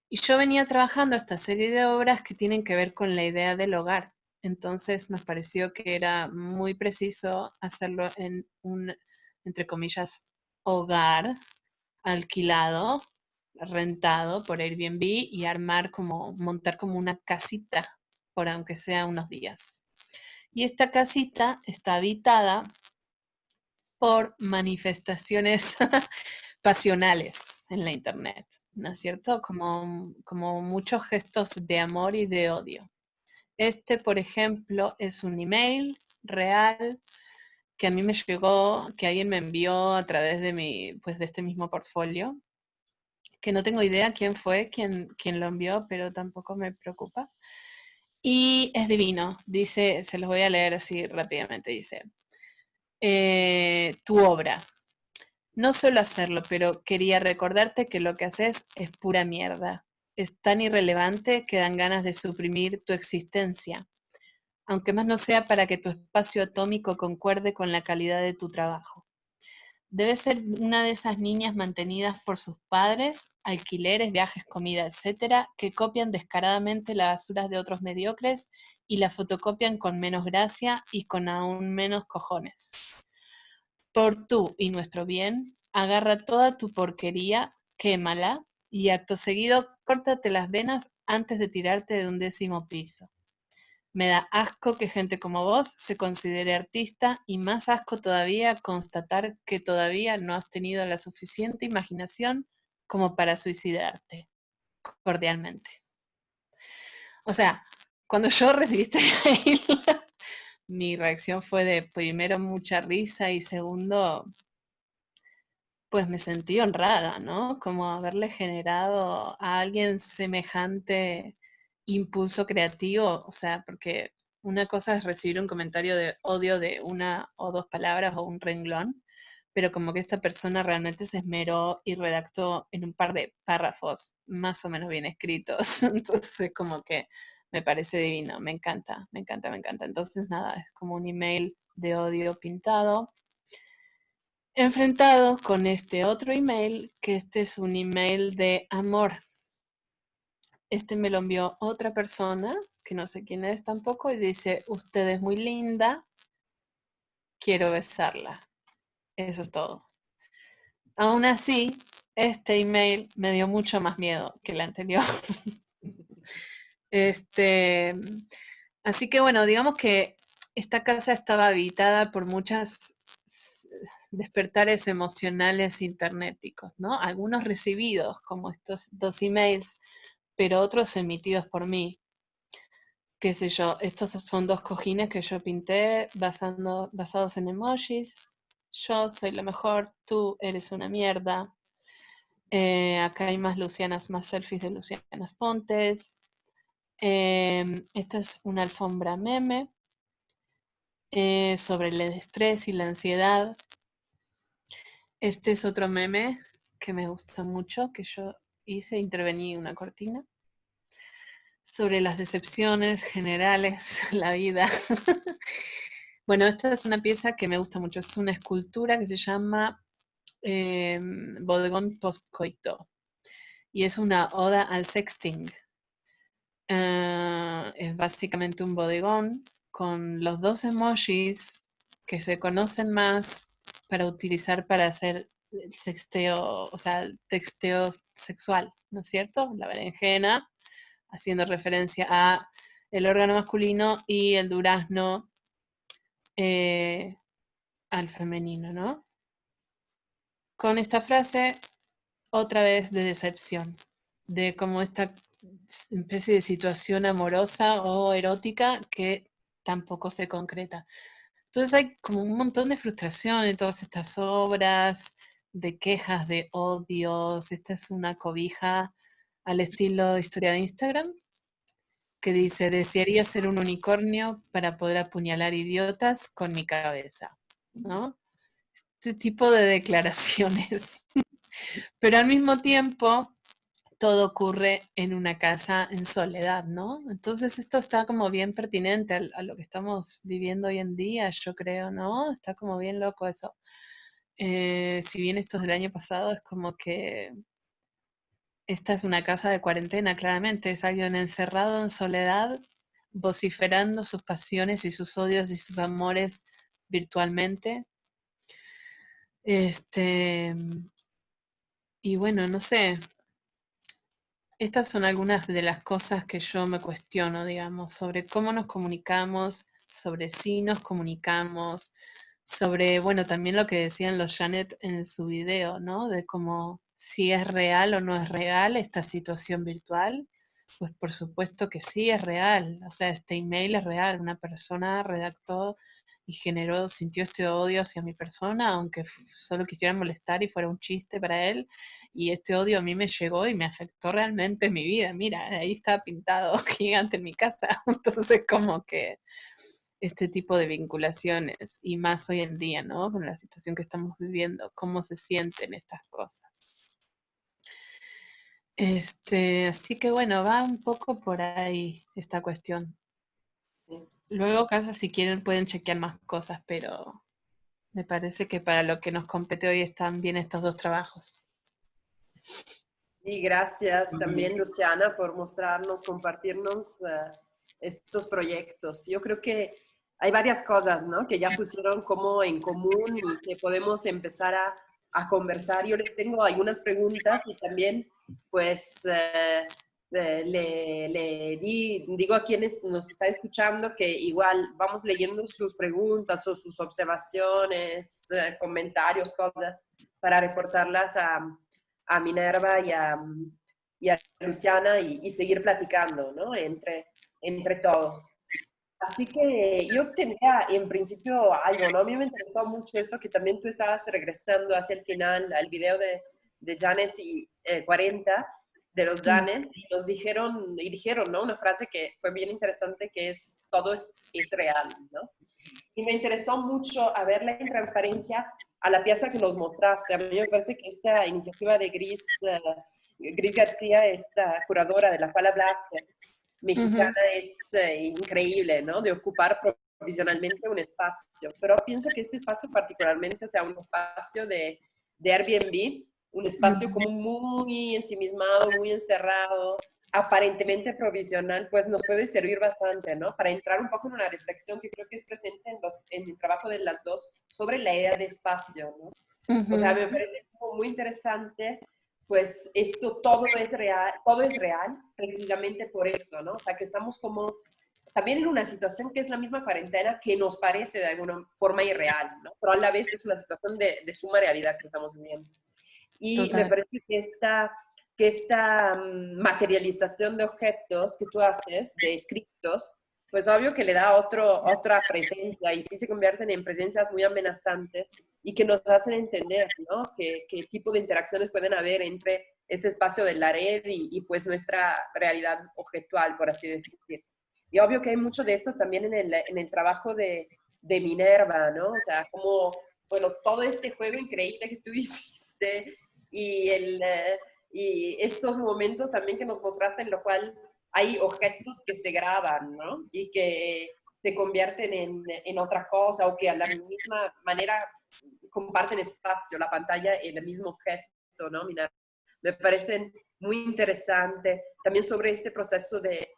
B: Y yo venía trabajando esta serie de obras que tienen que ver con la idea del hogar. Entonces nos pareció que era muy preciso hacerlo en un, entre comillas, hogar alquilado, rentado por Airbnb y montar como una casita, por aunque sea unos días. Y esta casita está habitada por manifestaciones pasionales en la internet, ¿no es cierto? Como muchos gestos de amor y de odio. Por ejemplo, es un email real que a mí me llegó, que alguien me envió a través de de este mismo portfolio, que no tengo idea quién fue quien lo envió, pero tampoco me preocupa. Y es divino, dice, se los voy a leer así rápidamente, dice, tu obra. No suelo hacerlo, pero quería recordarte que lo que haces es pura mierda. Es tan irrelevante que dan ganas de suprimir tu existencia, aunque más no sea para que tu espacio atómico concuerde con la calidad de tu trabajo. Debe ser una de esas niñas mantenidas por sus padres, alquileres, viajes, comida, etcétera, que copian descaradamente las basuras de otros mediocres y la fotocopian con menos gracia y con aún menos cojones. Por tú y nuestro bien, agarra toda tu porquería, quémala y acto seguido córtate las venas antes de tirarte de un 10º piso. Me da asco que gente como vos se considere artista y más asco todavía constatar que todavía no has tenido la suficiente imaginación como para suicidarte. Cordialmente. O sea, cuando yo recibí este mail, mi reacción fue de primero mucha risa y segundo, pues me sentí honrada, ¿no? Como haberle generado a alguien semejante impulso creativo, o sea, porque una cosa es recibir un comentario de odio de 1 o 2 palabras o un renglón, pero como que esta persona realmente se esmeró y redactó en un par de párrafos más o menos bien escritos, entonces como que me parece divino, me encanta, me encanta, me encanta. Entonces nada, es como un email de odio pintado. Enfrentado con este otro email, que este es un email de amor. Este me lo envió otra persona, que no sé quién es tampoco, y dice, usted es muy linda, quiero besarla. Eso es todo. Aún así, este email me dio mucho más miedo que el anterior. Así que bueno, digamos que esta casa estaba habitada por muchas despertares emocionales internéticos, ¿no? Algunos recibidos, como estos 2 emails, pero otros emitidos por mí. Qué sé yo, estos son 2 cojines que yo pinté basados en emojis. Yo soy la mejor, tú eres una mierda. Acá hay más Lucianas, más selfies de Lucianas Pontes. Esta es una alfombra meme sobre el estrés y la ansiedad. Este es otro meme que me gusta mucho, que yo intervení una cortina, sobre las decepciones generales, la vida. Bueno, esta es una pieza que me gusta mucho, es una escultura que se llama Bodegón Postcoito, y es una oda al sexting. Es básicamente un bodegón con los 2 emojis que se conocen más para utilizar para hacer el sexteo, o sea, el texteo sexual, ¿no es cierto? La berenjena, haciendo referencia a el órgano masculino, y el durazno al femenino, ¿no? Con esta frase, otra vez de decepción, de como esta especie de situación amorosa o erótica que tampoco se concreta. Entonces hay como un montón de frustración en todas estas obras, de quejas, de odios. Esta es una cobija al estilo historia de Instagram, que dice, desearía ser un unicornio para poder apuñalar idiotas con mi cabeza, ¿no? Este tipo de declaraciones. Pero al mismo tiempo, todo ocurre en una casa en soledad, ¿no? Entonces esto está como bien pertinente a lo que estamos viviendo hoy en día, yo creo, ¿no? Está como bien loco eso. Si bien esto es del año pasado, es como que esta es una casa de cuarentena, claramente, es alguien encerrado en soledad, vociferando sus pasiones y sus odios y sus amores virtualmente. Y bueno, no sé, estas son algunas de las cosas que yo me cuestiono, digamos, sobre cómo nos comunicamos, sobre si nos comunicamos, sobre, bueno, también lo que decían los Janet en su video, ¿no? De cómo si es real o no es real esta situación virtual. Pues por supuesto que sí es real. O sea, este email es real. Una persona redactó y sintió este odio hacia mi persona, aunque solo quisiera molestar y fuera un chiste para él. Y este odio a mí me llegó y me afectó realmente en mi vida. Mira, ahí está pintado gigante en mi casa. Entonces, como que este tipo de vinculaciones, y más hoy en día, ¿no? Con la situación que estamos viviendo, cómo se sienten estas cosas. Así que bueno, va un poco por ahí esta cuestión.
A: Sí.
B: Luego, casa, si quieren, pueden chequear más cosas, pero me parece que para lo que nos compete hoy están bien estos 2 trabajos.
A: Y gracias también, Luciana, por mostrarnos, compartirnos estos proyectos. Yo creo que hay varias cosas, ¿no? Que ya pusieron como en común y que podemos empezar a conversar. Yo les tengo algunas preguntas y también, pues, digo a quienes nos está escuchando que igual vamos leyendo sus preguntas o sus observaciones, comentarios, cosas, para reportarlas a Minerva y a Luciana y seguir platicando, ¿no? Entre todos. Así que yo tendría en principio algo, ¿no? A mí me interesó mucho esto que también tú estabas regresando hacia el final al video de Janet y 40, de los Janet, y dijeron, ¿no? Una frase que fue bien interesante, que es, todo es real, ¿no? Y me interesó mucho a ver la intransparencia a la pieza que nos mostraste. A mí me parece que esta iniciativa de Gris García, esta curadora de la cual hablaste, mexicana, es increíble, ¿no? De ocupar provisionalmente un espacio, pero pienso que este espacio particularmente sea un espacio de Airbnb, un espacio como muy ensimismado, muy encerrado, aparentemente provisional, pues nos puede servir bastante, ¿no? Para entrar un poco en una reflexión que creo que es presente en el trabajo de las dos sobre la idea de espacio, ¿no? O sea, me parece como muy interesante, pues esto todo es real precisamente por eso, ¿no? O sea, que estamos como también en una situación que es la misma cuarentena que nos parece de alguna forma irreal, ¿no? Pero a la vez es una situación de suma realidad que estamos viviendo. Y me parece que esta materialización de objetos que tú haces, de escritos, pues obvio que le da otra presencia y sí se convierten en presencias muy amenazantes y que nos hacen entender, ¿no? Qué tipo de interacciones pueden haber entre este espacio de la red y pues nuestra realidad objetual, por así decir. Y obvio que hay mucho de esto también en el trabajo de Minerva, ¿no? O sea, como, bueno, todo este juego increíble que tú hiciste y, y estos momentos también que nos mostraste en lo cual hay objetos que se graban, ¿no? Y que se convierten en otra cosa o que a la misma manera comparten espacio, la pantalla y el mismo objeto, ¿no? Mira, me parecen muy interesante. También sobre este proceso de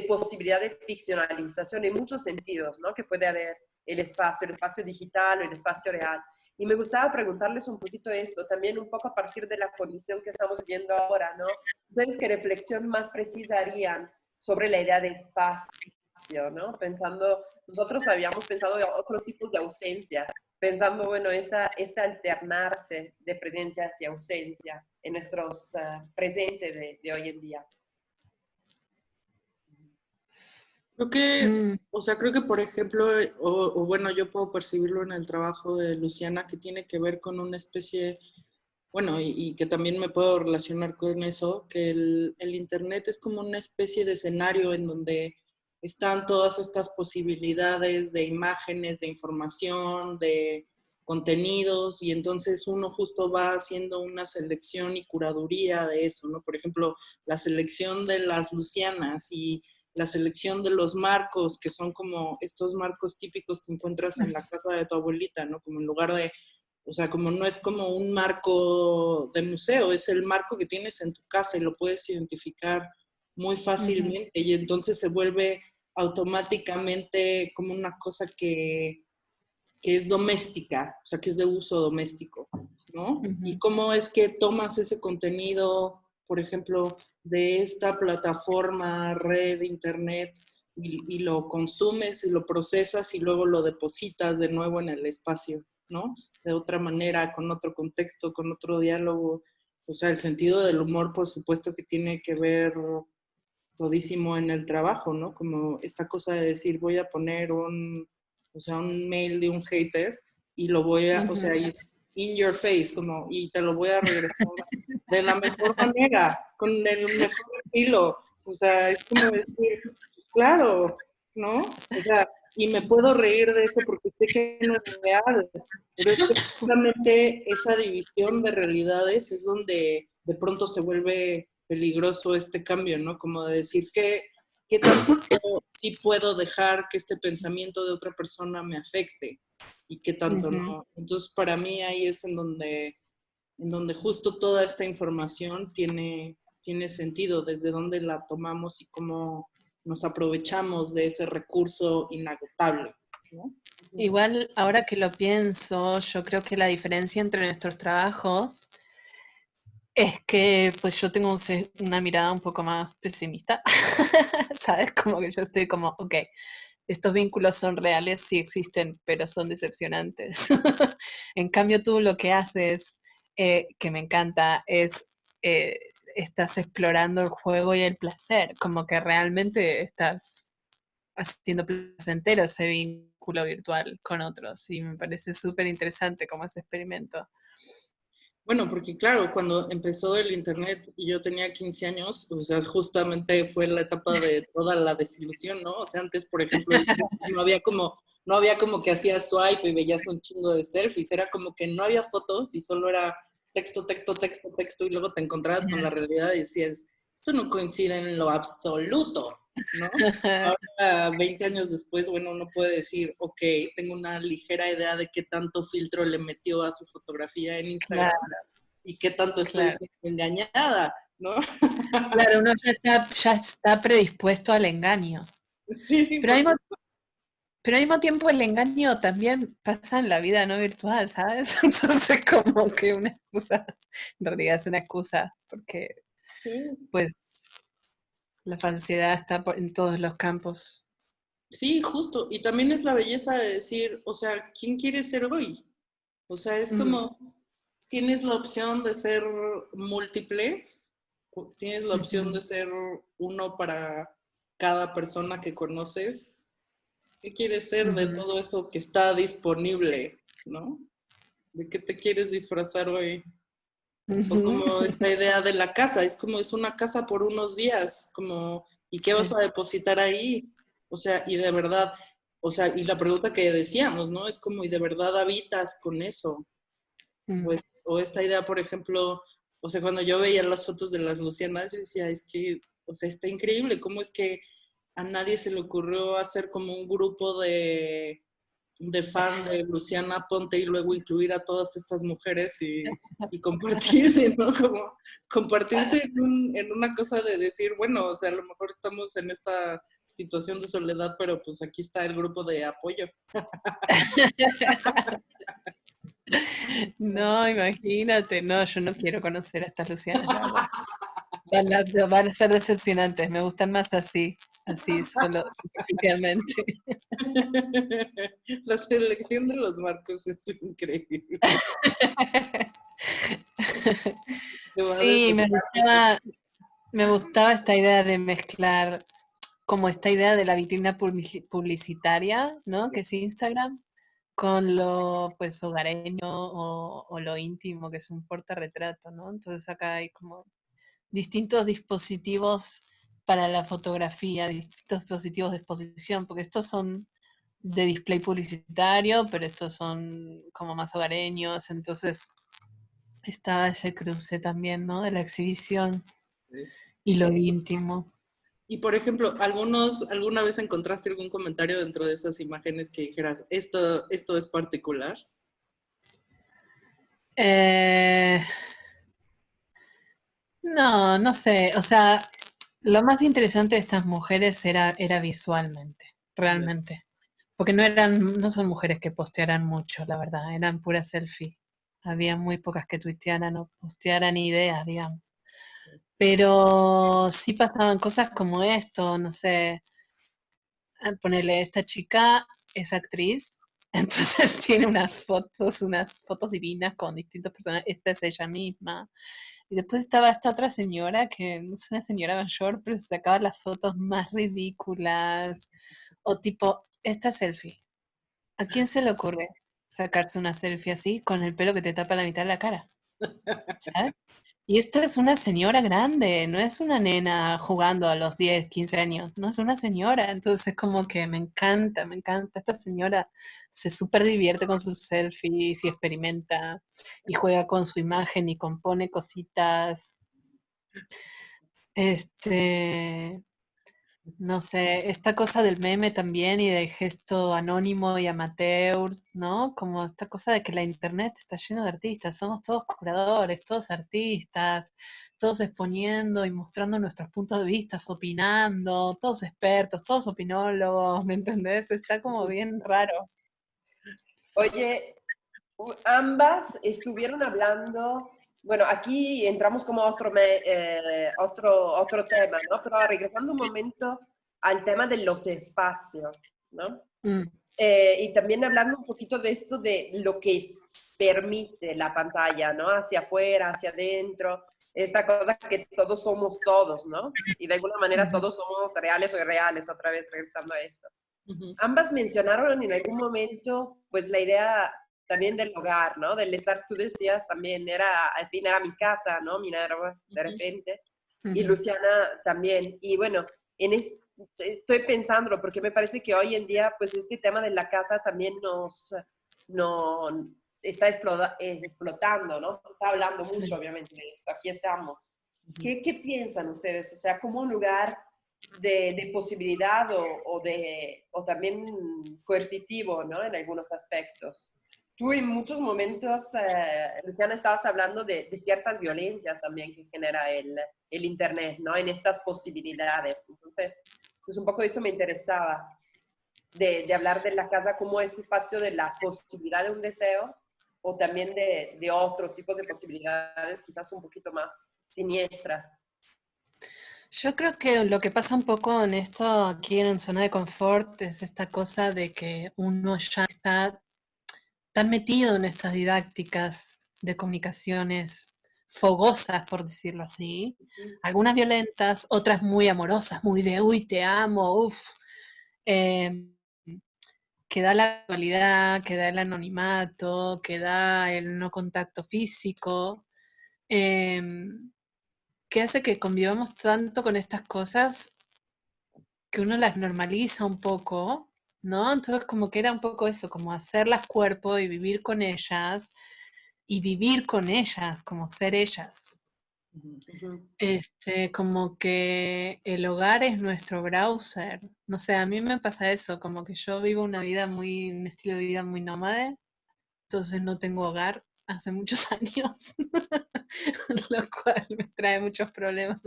A: posibilidad de ficcionalización en muchos sentidos, ¿no? Que puede haber el espacio digital o el espacio real. Y me gustaba preguntarles un poquito esto, también un poco a partir de la condición que estamos viviendo ahora, ¿no? ¿Ustedes qué reflexión más precisa harían sobre la idea de espacio, ¿no? Pensando, nosotros habíamos pensado en otros tipos de ausencia, pensando, bueno, esta alternarse de presencia hacia ausencia en nuestros presentes de hoy en día.
C: Creo que, o sea, creo que por ejemplo, o bueno, yo puedo percibirlo en el trabajo de Luciana, que tiene que ver con una especie, bueno, y que también me puedo relacionar con eso, que el Internet es como una especie de escenario en donde están todas estas posibilidades de imágenes, de información, de contenidos, y entonces uno justo va haciendo una selección y curaduría de eso, ¿no? Por ejemplo, la selección de las Lucianas y la selección de los marcos, que son como estos marcos típicos que encuentras en la casa de tu abuelita, ¿no? Como en lugar de, o sea, como no es como un marco de museo, es el marco que tienes en tu casa y lo puedes identificar muy fácilmente y entonces se vuelve automáticamente como una cosa que es doméstica, o sea, que es de uso doméstico, ¿no? Y cómo es que tomas ese contenido, por ejemplo, de esta plataforma, red, internet, y lo consumes y lo procesas y luego lo depositas de nuevo en el espacio, ¿no? De otra manera, con otro contexto, con otro diálogo. O sea, el sentido del humor, por supuesto, que tiene que ver todísimo en el trabajo, ¿no? Como esta cosa de decir, voy a poner un mail de un hater y lo voy a, o sea, es in your face, como, y te lo voy a regresar de la mejor manera, con el mejor estilo. O sea, es como decir, claro, ¿no? O sea, y me puedo reír de eso porque sé que no es real, pero es que justamente esa división de realidades es donde de pronto se vuelve peligroso este cambio, ¿no? Como de decir qué tanto sí puedo dejar que este pensamiento de otra persona me afecte y qué tanto no. Entonces, para mí ahí es en donde justo toda esta información tiene sentido, desde dónde la tomamos y cómo nos aprovechamos de ese recurso inagotable, ¿no?
B: Igual, ahora que lo pienso, yo creo que la diferencia entre nuestros trabajos es que pues yo tengo una mirada un poco más pesimista, ¿sabes? Como que yo estoy como, ok, estos vínculos son reales, sí existen, pero son decepcionantes. En cambio tú lo que haces, que me encanta, es estás explorando el juego y el placer, como que realmente estás haciendo placentero ese vínculo virtual con otros y me parece súper interesante como ese experimento.
C: Bueno, porque claro, cuando empezó el internet y yo tenía 15 años, o sea, justamente fue la etapa de toda la desilusión, ¿no? O sea, antes, por ejemplo, no había como que hacías swipe y veías un chingo de selfies, era como que no había fotos y solo era texto, texto, texto, texto y luego te encontrabas con la realidad y decías, esto no coincide en lo absoluto, ¿no? Ahora, 20 años después, bueno, uno puede decir, ok, tengo una ligera idea de qué tanto filtro le metió a su fotografía en Instagram
B: Claro,
C: y qué tanto estoy
B: claro.
C: siendo engañada, ¿no?
B: Claro, uno ya está predispuesto al engaño.
C: Sí,
B: Pero al mismo, pero al mismo tiempo el engaño también pasa en la vida no virtual, ¿sabes? Entonces como que una excusa, en realidad es una excusa, porque
C: sí,
B: pues la falsedad está en todos los campos.
C: sí, justo. Y también es la belleza de decir, o sea, ¿quién quieres ser hoy? O sea, es
B: Mm,
C: como, tienes la opción de ser múltiples, tienes la opción
B: ujú,
C: de ser uno para cada persona que conoces. ¿Qué quieres ser de
B: ujú,
C: todo eso que está disponible, no? ¿De qué te quieres disfrazar hoy? O
B: ujú.
C: como esta idea de la casa, es como es una casa por unos días, como, ¿y qué vas
B: Sí.
C: a depositar ahí? O sea, y de verdad, o sea, y la pregunta que decíamos, ¿no? Es como, ¿y de verdad habitas con eso?
B: Mm.
C: O esta idea, por ejemplo, o sea, cuando yo veía las fotos de las Lucianas, yo decía, es que, o sea, está increíble, ¿cómo es que a nadie se le ocurrió hacer como un grupo de fan de Luciana Ponte y luego incluir a todas estas mujeres y compartirse, ¿no? Como compartirse en una cosa de decir, bueno, o sea, a lo mejor estamos en esta situación de soledad, pero pues aquí está el grupo de apoyo.
B: No, imagínate, no, yo no quiero conocer a estas Lucianas, la verdad. Van a ser decepcionantes, me gustan más así, solo superficialmente.
C: La selección de los marcos es increíble. Te va a
B: Sí, me gustaba esta idea de mezclar como esta idea de la vitrina publicitaria, ¿no? Que es Instagram, con lo pues hogareño o lo íntimo, que es un portarretrato, ¿no? Entonces acá hay como distintos dispositivos para la fotografía, distintos dispositivos de exposición, porque estos son de display publicitario, pero estos son como más hogareños, entonces estaba ese cruce también, ¿no? De la exhibición y lo íntimo.
C: Y por ejemplo, ¿alguna vez encontraste algún comentario dentro de esas imágenes que dijeras, esto es particular?
B: Eh, no, no sé, o sea, lo más interesante de estas mujeres era visualmente,
C: Ya.
B: realmente. Porque no son mujeres que postearan mucho, la verdad, eran pura selfie. Había muy pocas que tuitearan o postearan ideas, digamos. Pero sí pasaban cosas como esto, no sé, ponerle, esta chica es actriz, entonces tiene unas fotos divinas con distintos personajes, esta es ella misma. Y después estaba esta otra señora, que no es una señora mayor, pero se sacaba las fotos más ridículas, o tipo, esta selfie. ¿A quién se le ocurre sacarse una selfie así con el pelo que te tapa la mitad de la cara? ¿Sabes? Y esto es una señora grande, no es una nena jugando a los 10, 15 años, no es una señora. Entonces es como que me encanta. Esta señora se súper divierte con sus selfies y experimenta y juega con su imagen y compone cositas. Este, no sé, esta cosa del meme también y del gesto anónimo y amateur, ¿no? Como esta cosa de que la internet está lleno de artistas, somos todos curadores, todos artistas, todos exponiendo y mostrando nuestros puntos de vista, opinando, todos expertos, todos opinólogos, ¿me entendés? Está como bien raro.
A: Oye, ambas estuvieron hablando, bueno, aquí entramos como otro tema, ¿no? Pero regresando un momento al tema de los espacios, ¿no?
B: Mm,
A: Y también hablando un poquito de esto de lo que permite la pantalla, ¿no? Hacia afuera, hacia adentro, esta cosa que todos somos todos, ¿no? Y de alguna manera
B: ujú,
A: todos somos reales o irreales, otra vez regresando a esto.
C: Ujú.
A: Ambas mencionaron en algún momento, pues la idea también del hogar, ¿no? Del estar, tú decías también, al fin era mi casa, ¿no? Minerva, de repente. Y
B: ujú.
A: Luciana también. Y bueno, estoy pensándolo porque me parece que hoy en día, pues este tema de la casa también no, está explotando, ¿no? Se está hablando mucho,
B: Sí.
A: obviamente, de esto. Aquí estamos.
C: Ujú.
A: ¿Qué piensan ustedes? O sea, como un lugar de posibilidad o también coercitivo, ¿no? En algunos aspectos. Tú en muchos momentos, recién estabas hablando de ciertas violencias también que genera el Internet, ¿no? En estas posibilidades. Entonces, pues un poco de esto me interesaba, de hablar de la casa como este espacio de la posibilidad de un deseo o también de otros tipos de posibilidades quizás un poquito más siniestras.
B: Yo creo que lo que pasa un poco en esto aquí en zona de confort es esta cosa de que uno ya está tan metido en estas didácticas de comunicaciones fogosas, por decirlo así, algunas violentas, otras muy amorosas, muy de uy, te amo, uff, que da la actualidad, que da el anonimato, que da el no contacto físico, que hace que convivamos tanto con estas cosas que uno las normaliza un poco, ¿no? Entonces como que era un poco eso, como hacerlas cuerpo y vivir con ellas, y vivir con ellas, como ser ellas. Como que el hogar es nuestro browser. No sé, a mí me pasa eso, como que yo vivo una vida un estilo de vida muy nómade, entonces no tengo hogar hace muchos años, lo cual me trae muchos problemas.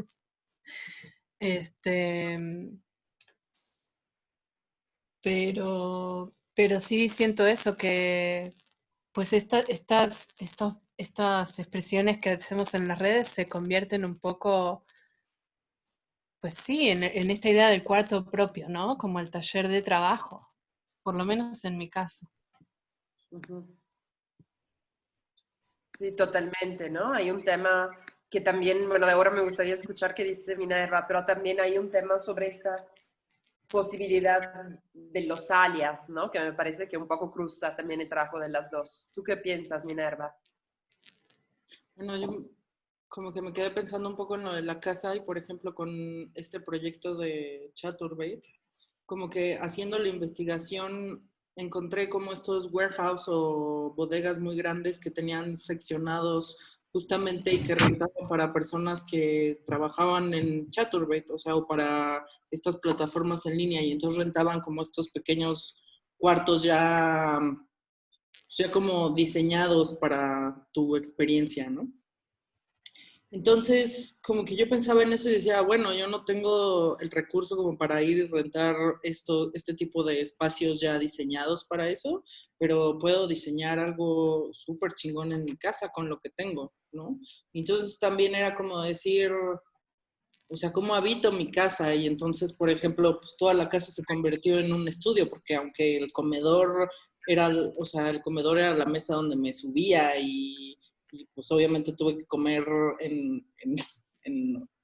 B: Este, pero sí siento eso, que pues estas expresiones que hacemos en las redes se convierten un poco, pues sí, en esta idea del cuarto propio, ¿no? Como el taller de trabajo, por lo menos en mi caso.
A: Sí, totalmente, ¿no? Hay un tema que también, bueno, de ahora me gustaría escuchar qué dice Minerva, pero también hay un tema sobre estas posibilidad de los alias, ¿no? Que me parece que un poco cruza también el trabajo de las dos. ¿Tú qué piensas, Minerva?
C: Bueno, yo como que me quedé pensando un poco en lo de la casa y, por ejemplo, con este proyecto de Chaturbate, como que haciendo la investigación encontré como estos warehouse o bodegas muy grandes que tenían seccionados justamente y que rentaban para personas que trabajaban en Chaturbate, o sea, o para estas plataformas en línea, y entonces rentaban como estos pequeños cuartos ya como diseñados para tu experiencia, ¿no? Entonces, como que yo pensaba en eso y decía, bueno, yo no tengo el recurso como para ir y rentar este tipo de espacios ya diseñados para eso, pero puedo diseñar algo súper chingón en mi casa con lo que tengo, ¿no? Entonces también era como decir, o sea, ¿cómo habito mi casa? Y entonces, por ejemplo, pues toda la casa se convirtió en un estudio, porque aunque el comedor era, o sea, el comedor era la mesa donde me subía y pues obviamente tuve que comer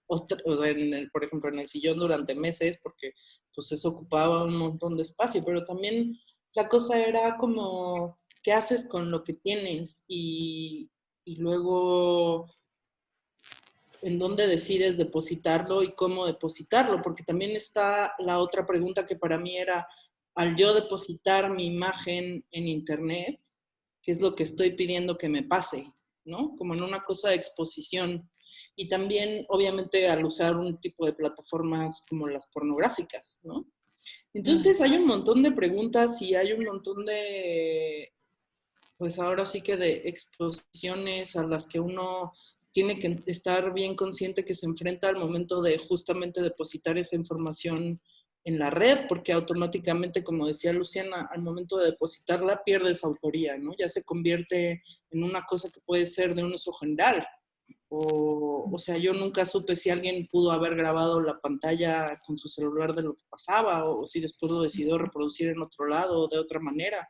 C: o sea, por ejemplo, en el sillón durante meses, porque pues eso ocupaba un montón de espacio, pero también la cosa era como, ¿qué haces con lo que tienes? Y luego en dónde decides depositarlo y cómo depositarlo, porque también está la otra pregunta que para mí era, al yo depositar mi imagen en Internet, ¿qué es lo que estoy pidiendo que me pase? ¿No? Como en una cosa de exposición. Y también, obviamente, al usar un tipo de plataformas como las pornográficas, ¿no? Entonces hay un montón de preguntas y hay un montón de, pues ahora sí que de exposiciones a las que uno tiene que estar bien consciente que se enfrenta al momento de justamente depositar esa información en la red, porque automáticamente, como decía Luciana, al momento de depositarla pierdes autoría, ¿no? Ya se convierte en una cosa que puede ser de un uso general. O sea, yo nunca supe si alguien pudo haber grabado la pantalla con su celular de lo que pasaba, o si después lo decidió reproducir en otro lado o de otra manera.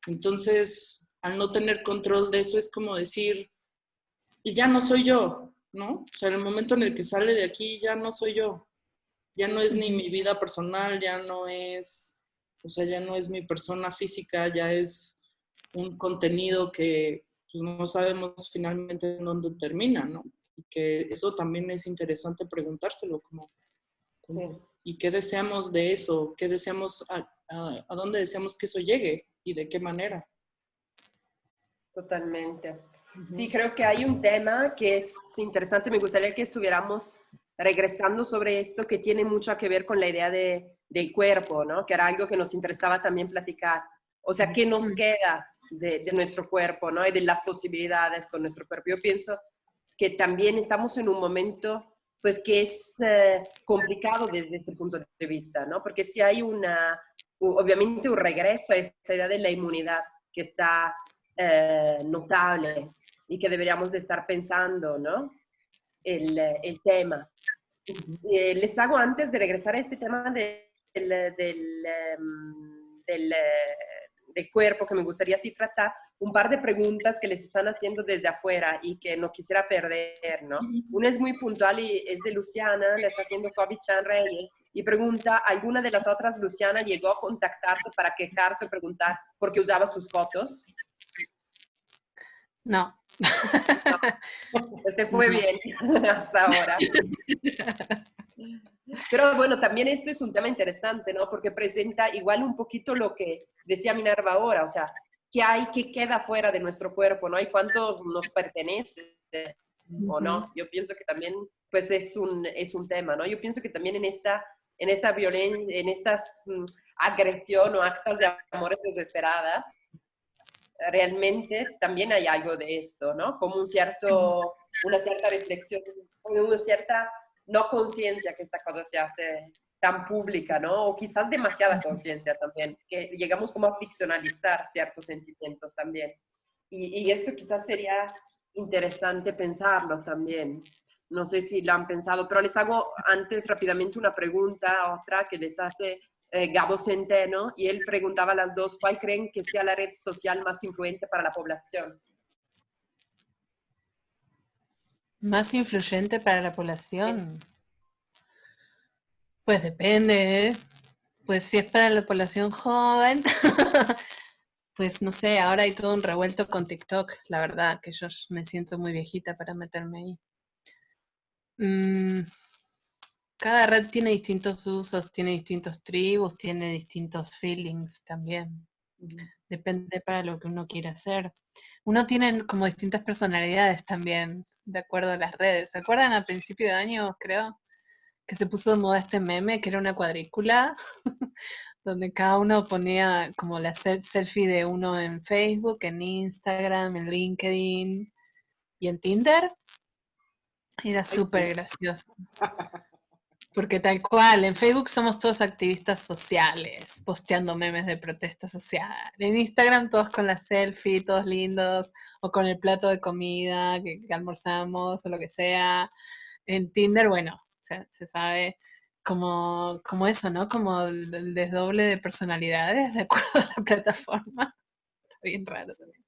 C: Entonces, al no tener control de eso, es como decir, y ya no soy yo, ¿no? O sea, en el momento en el que sale de aquí, ya no soy yo. Ya no es ni mi vida personal, ya no es, o sea, ya no es mi persona física, ya es un contenido que pues, no sabemos finalmente en dónde termina, ¿no? Y que eso también es interesante preguntárselo,
A: Sí,
C: ¿y qué deseamos de eso? ¿Qué deseamos, a dónde deseamos que eso llegue y de qué manera?
A: totalmente. Sí, creo que hay un tema que es interesante. Me gustaría que estuviéramos regresando sobre esto que tiene mucho que ver con la idea del cuerpo, ¿no? Que era algo que nos interesaba también platicar. O sea, ¿qué nos queda de nuestro cuerpo, ¿no? Y de las posibilidades con nuestro cuerpo. Yo pienso que también estamos en un momento pues que es complicado desde ese punto de vista, ¿no? Porque si hay obviamente un regreso a esta idea de la inmunidad que está notable y que deberíamos de estar pensando, ¿no? El tema. Les hago antes de regresar a este tema del cuerpo que me gustaría así tratar, un par de preguntas que les están haciendo desde afuera y que no quisiera perder, ¿no? Una es muy puntual y es de Luciana, le está haciendo Kobe Chan Reyes, y pregunta, ¿alguna de las otras Luciana llegó a contactarte para quejarse o preguntar por qué usaba sus fotos?
B: No.
A: Este fue bien hasta ahora. Pero bueno, también esto es un tema interesante, ¿no? Porque presenta igual un poquito lo que decía Minerva ahora, o sea, ¿qué hay que queda fuera de nuestro cuerpo, ¿no? Y cuántos nos pertenece o no. Yo pienso que también, pues es un tema, ¿no? Yo pienso que también en esta violencia, en estas agresión o actas de amores desesperadas, realmente también hay algo de esto, ¿no? Como una cierta reflexión, una cierta no conciencia que esta cosa se hace tan pública, ¿no? O quizás demasiada conciencia también, que llegamos como a ficcionalizar ciertos sentimientos también. Y esto quizás sería interesante pensarlo también. No sé si lo han pensado, pero les hago antes rápidamente una pregunta, otra que les hace Gabo Centeno, y él preguntaba a las dos, ¿cuál creen que sea la red social más influyente para la población?
B: Más influyente para la población. Pues depende, ¿eh? Pues si es para la población joven, pues no sé, ahora hay todo un revuelto con TikTok, la verdad, que yo me siento muy viejita para meterme ahí. Cada red tiene distintos usos, tiene distintos tribus, tiene distintos feelings también. Depende para lo que uno quiera hacer. Uno tiene como distintas personalidades también, de acuerdo a las redes. ¿Se acuerdan al principio de año, creo, que se puso de moda este meme, que era una cuadrícula, donde cada uno ponía como la selfie de uno en Facebook, en Instagram, en LinkedIn y en Tinder? Era súper gracioso. Porque tal cual, en Facebook somos todos activistas sociales, posteando memes de protesta social. En Instagram todos con la selfie, todos lindos, o con el plato de comida que almorzamos, o lo que sea. En Tinder, bueno, se sabe como eso, ¿no? Como el desdoble de personalidades de acuerdo a la plataforma. Está bien raro también.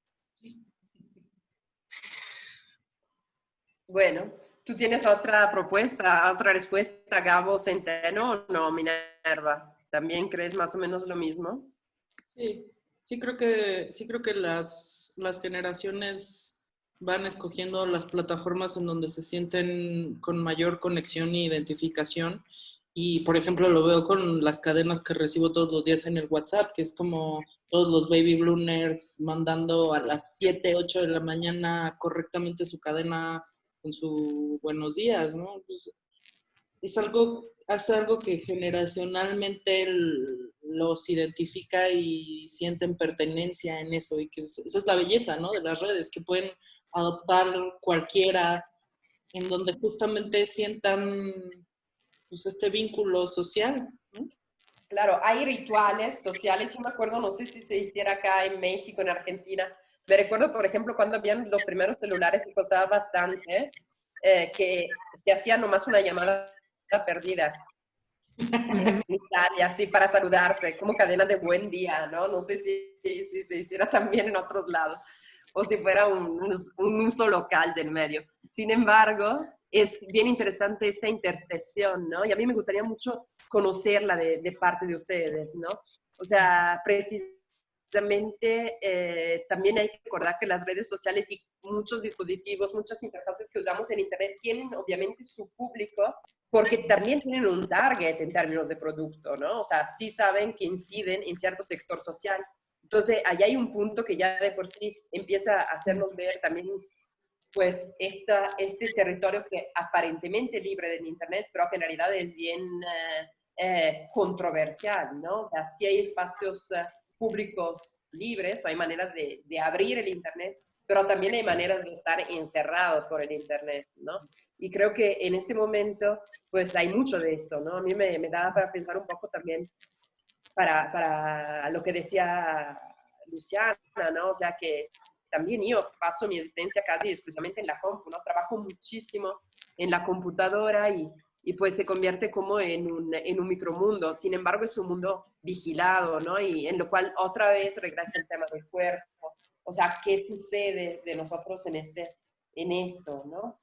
A: Bueno, ¿tú tienes otra propuesta, otra respuesta, Gabo Centeno, o no, Minerva? ¿También crees más o menos lo mismo?
C: Sí creo que las generaciones van escogiendo las plataformas en donde se sienten con mayor conexión e identificación. Y, por ejemplo, lo veo con las cadenas que recibo todos los días en el WhatsApp, que es como todos los baby bloomers mandando a las 7, 8 de la mañana correctamente su cadena con su buenos días, ¿no? Pues es algo que generacionalmente los identifica y sienten pertenencia en eso, y que esa es la belleza, ¿no? De las redes, que pueden adoptar cualquiera, en donde justamente sientan pues este vínculo social, ¿no?
A: Claro, hay rituales sociales. Yo me acuerdo, no sé si se hiciera acá en México, en Argentina. Me recuerdo, por ejemplo, cuando habían los primeros celulares que costaba bastante, que se hacía nomás una llamada perdida en Italia, así para saludarse, como cadena de buen día, ¿no? No sé si se hiciera también en otros lados, o si fuera un uso local del medio. Sin embargo, es bien interesante esta intersección, ¿no? Y a mí me gustaría mucho conocerla de parte de ustedes, ¿no? O sea, precisamente también hay que recordar que las redes sociales y muchos dispositivos, muchas interfaces que usamos en Internet tienen obviamente su público, porque también tienen un target en términos de producto, ¿no? O sea, sí saben que inciden en cierto sector social. Entonces, allá hay un punto que ya de por sí empieza a hacernos ver también pues este territorio que aparentemente libre del Internet, pero que en realidad es bien controversial, ¿no? O sea, sí hay espacios públicos libres, o hay maneras de abrir el Internet, pero también hay maneras de estar encerrados por el Internet, ¿no? Y creo que en este momento, pues hay mucho de esto, ¿no? A mí me da para pensar un poco también para lo que decía Luciana, ¿no? O sea, que también yo paso mi existencia casi exclusivamente en la compu, ¿no? Trabajo muchísimo en la computadora y pues se convierte como en un micromundo. Sin embargo, es un mundo vigilado, ¿no? Y en lo cual otra vez regresa el tema del cuerpo. O sea, ¿qué sucede de nosotros en esto, ¿no?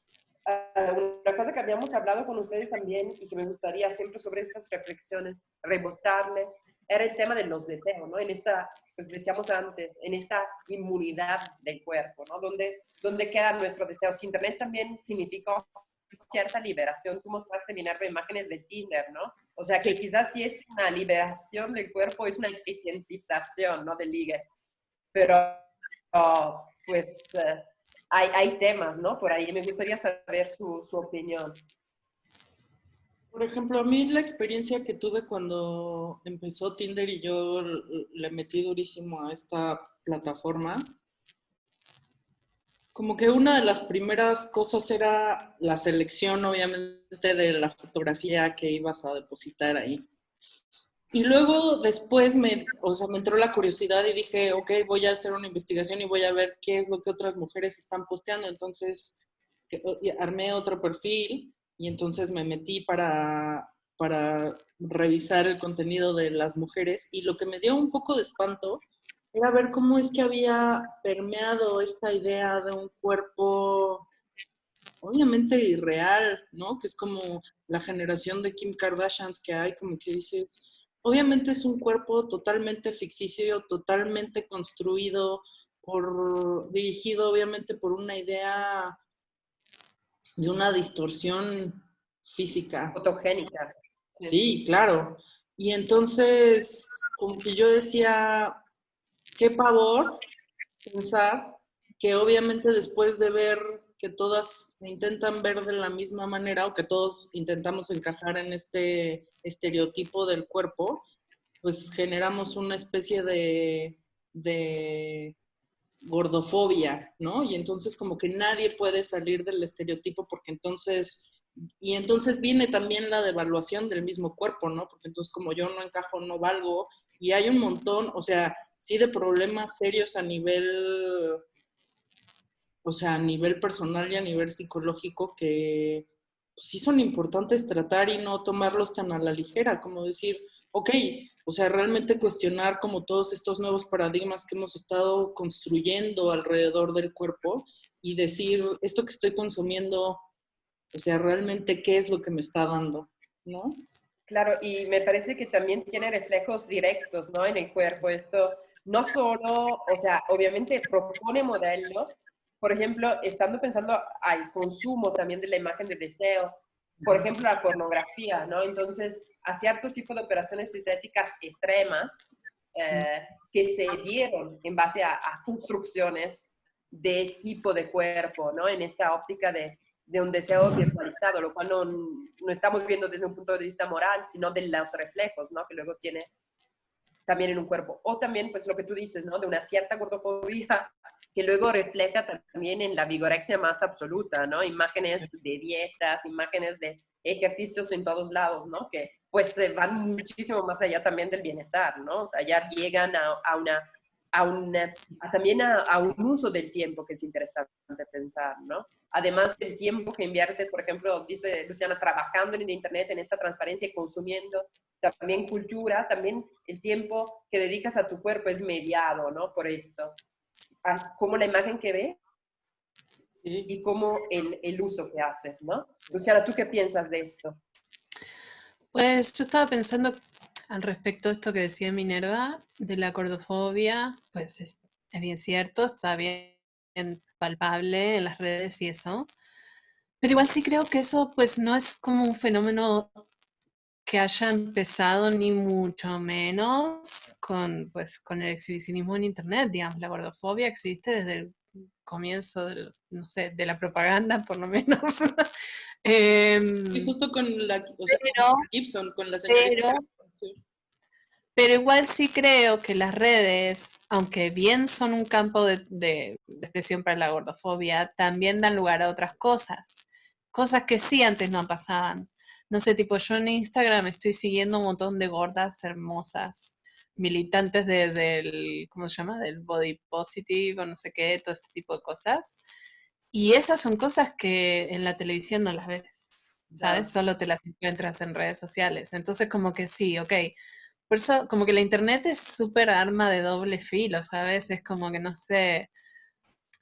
A: Una cosa que habíamos hablado con ustedes también y que me gustaría siempre sobre estas reflexiones rebotarles, era el tema de los deseos, ¿no? En esta, pues decíamos antes, en esta inmunidad del cuerpo, ¿no? ¿Dónde quedan nuestros deseos? Internet también significó cierta liberación. Tú mostraste, Minerva, imágenes de Tinder, ¿no? O sea, que quizás sí es una liberación del cuerpo, es una eficientización, ¿no? Del ligue. Pero, pues, hay temas, ¿no? Por ahí me gustaría saber su opinión.
C: Por ejemplo, a mí la experiencia que tuve cuando empezó Tinder y yo le metí durísimo a esta plataforma, como que una de las primeras cosas era la selección, obviamente, de la fotografía que ibas a depositar ahí. Y luego después o sea, me entró la curiosidad y dije, ok, voy a hacer una investigación y voy a ver qué es lo que otras mujeres están posteando. Entonces, armé otro perfil y entonces me metí para revisar el contenido de las mujeres y lo que me dio un poco de espanto era ver cómo es que había permeado esta idea de un cuerpo obviamente irreal, ¿no? Que es como la generación de Kim Kardashians que hay, como que dices, obviamente es un cuerpo totalmente ficticio, totalmente construido, dirigido obviamente por una idea de una distorsión física.
A: Fotogénica.
C: Sí, claro. Y entonces, como que yo decía, qué pavor pensar que obviamente después de ver que todas se intentan ver de la misma manera o que todos intentamos encajar en este estereotipo del cuerpo, pues generamos una especie de gordofobia, ¿no? Y entonces como que nadie puede salir del estereotipo porque entonces viene también la devaluación del mismo cuerpo, ¿no? Porque entonces como yo no encajo, no valgo, y hay un montón, o sea, sí de problemas serios a nivel, o sea, a nivel personal y a nivel psicológico que pues, sí son importantes tratar y no tomarlos tan a la ligera, como decir, ok, o sea, realmente cuestionar como todos estos nuevos paradigmas que hemos estado construyendo alrededor del cuerpo y decir, esto que estoy consumiendo, o sea, realmente qué es lo que me está dando, ¿no?
A: Claro, y me parece que también tiene reflejos directos, ¿no? En el cuerpo. Esto no solo, o sea, obviamente propone modelos, por ejemplo, estando pensando al consumo también de la imagen de deseo, por ejemplo, la pornografía, ¿no? Entonces, a ciertos tipos de operaciones estéticas extremas que se dieron en base a construcciones de tipo de cuerpo, ¿no? En esta óptica de un deseo virtualizado, lo cual no estamos viendo desde un punto de vista moral, sino de los reflejos, ¿no? Que luego tiene también en un cuerpo. O también, pues lo que tú dices, ¿no? De una cierta gordofobia que luego refleja también en la vigorexia más absoluta, ¿no? Imágenes de dietas, imágenes de ejercicios en todos lados, ¿no? Que pues van muchísimo más allá también del bienestar, ¿no? O sea, ya llegan también a un uso del tiempo que es interesante pensar, ¿no? Además del tiempo que inviertes, por ejemplo, dice Luciana, trabajando en el Internet, en esta transparencia y consumiendo también cultura, también el tiempo que dedicas a tu cuerpo es mediado, ¿no? Por esto. Como la imagen que ves
C: Sí.
A: y como el uso que haces, ¿no? Luciana, ¿tú qué piensas de esto?
B: Pues yo estaba pensando al respecto de esto que decía Minerva, de la gordofobia, pues es bien cierto, está bien palpable en las redes y eso, pero igual sí creo que eso pues no es como un fenómeno que haya empezado ni mucho menos con, pues, con el exhibicionismo en internet, digamos, la gordofobia existe desde comienzo no sé, de la propaganda, por lo menos.
C: Y justo con o sea,
B: pero,
C: con Gibson, con la señorita. Sí.
B: Pero igual sí creo que las redes, aunque bien son un campo de expresión para la gordofobia, también dan lugar a otras cosas. Cosas que sí antes no pasaban. No sé, tipo, yo en Instagram estoy siguiendo un montón de gordas hermosas, militantes del, ¿cómo se llama? Del body positive o no sé qué, todo este tipo de cosas. Y esas son cosas que en la televisión no las ves, ¿sabes? Solo te las encuentras en redes sociales. Entonces, como que sí, ok. Por eso, como que la internet es súper arma de doble filo, ¿sabes? Es como que, no sé,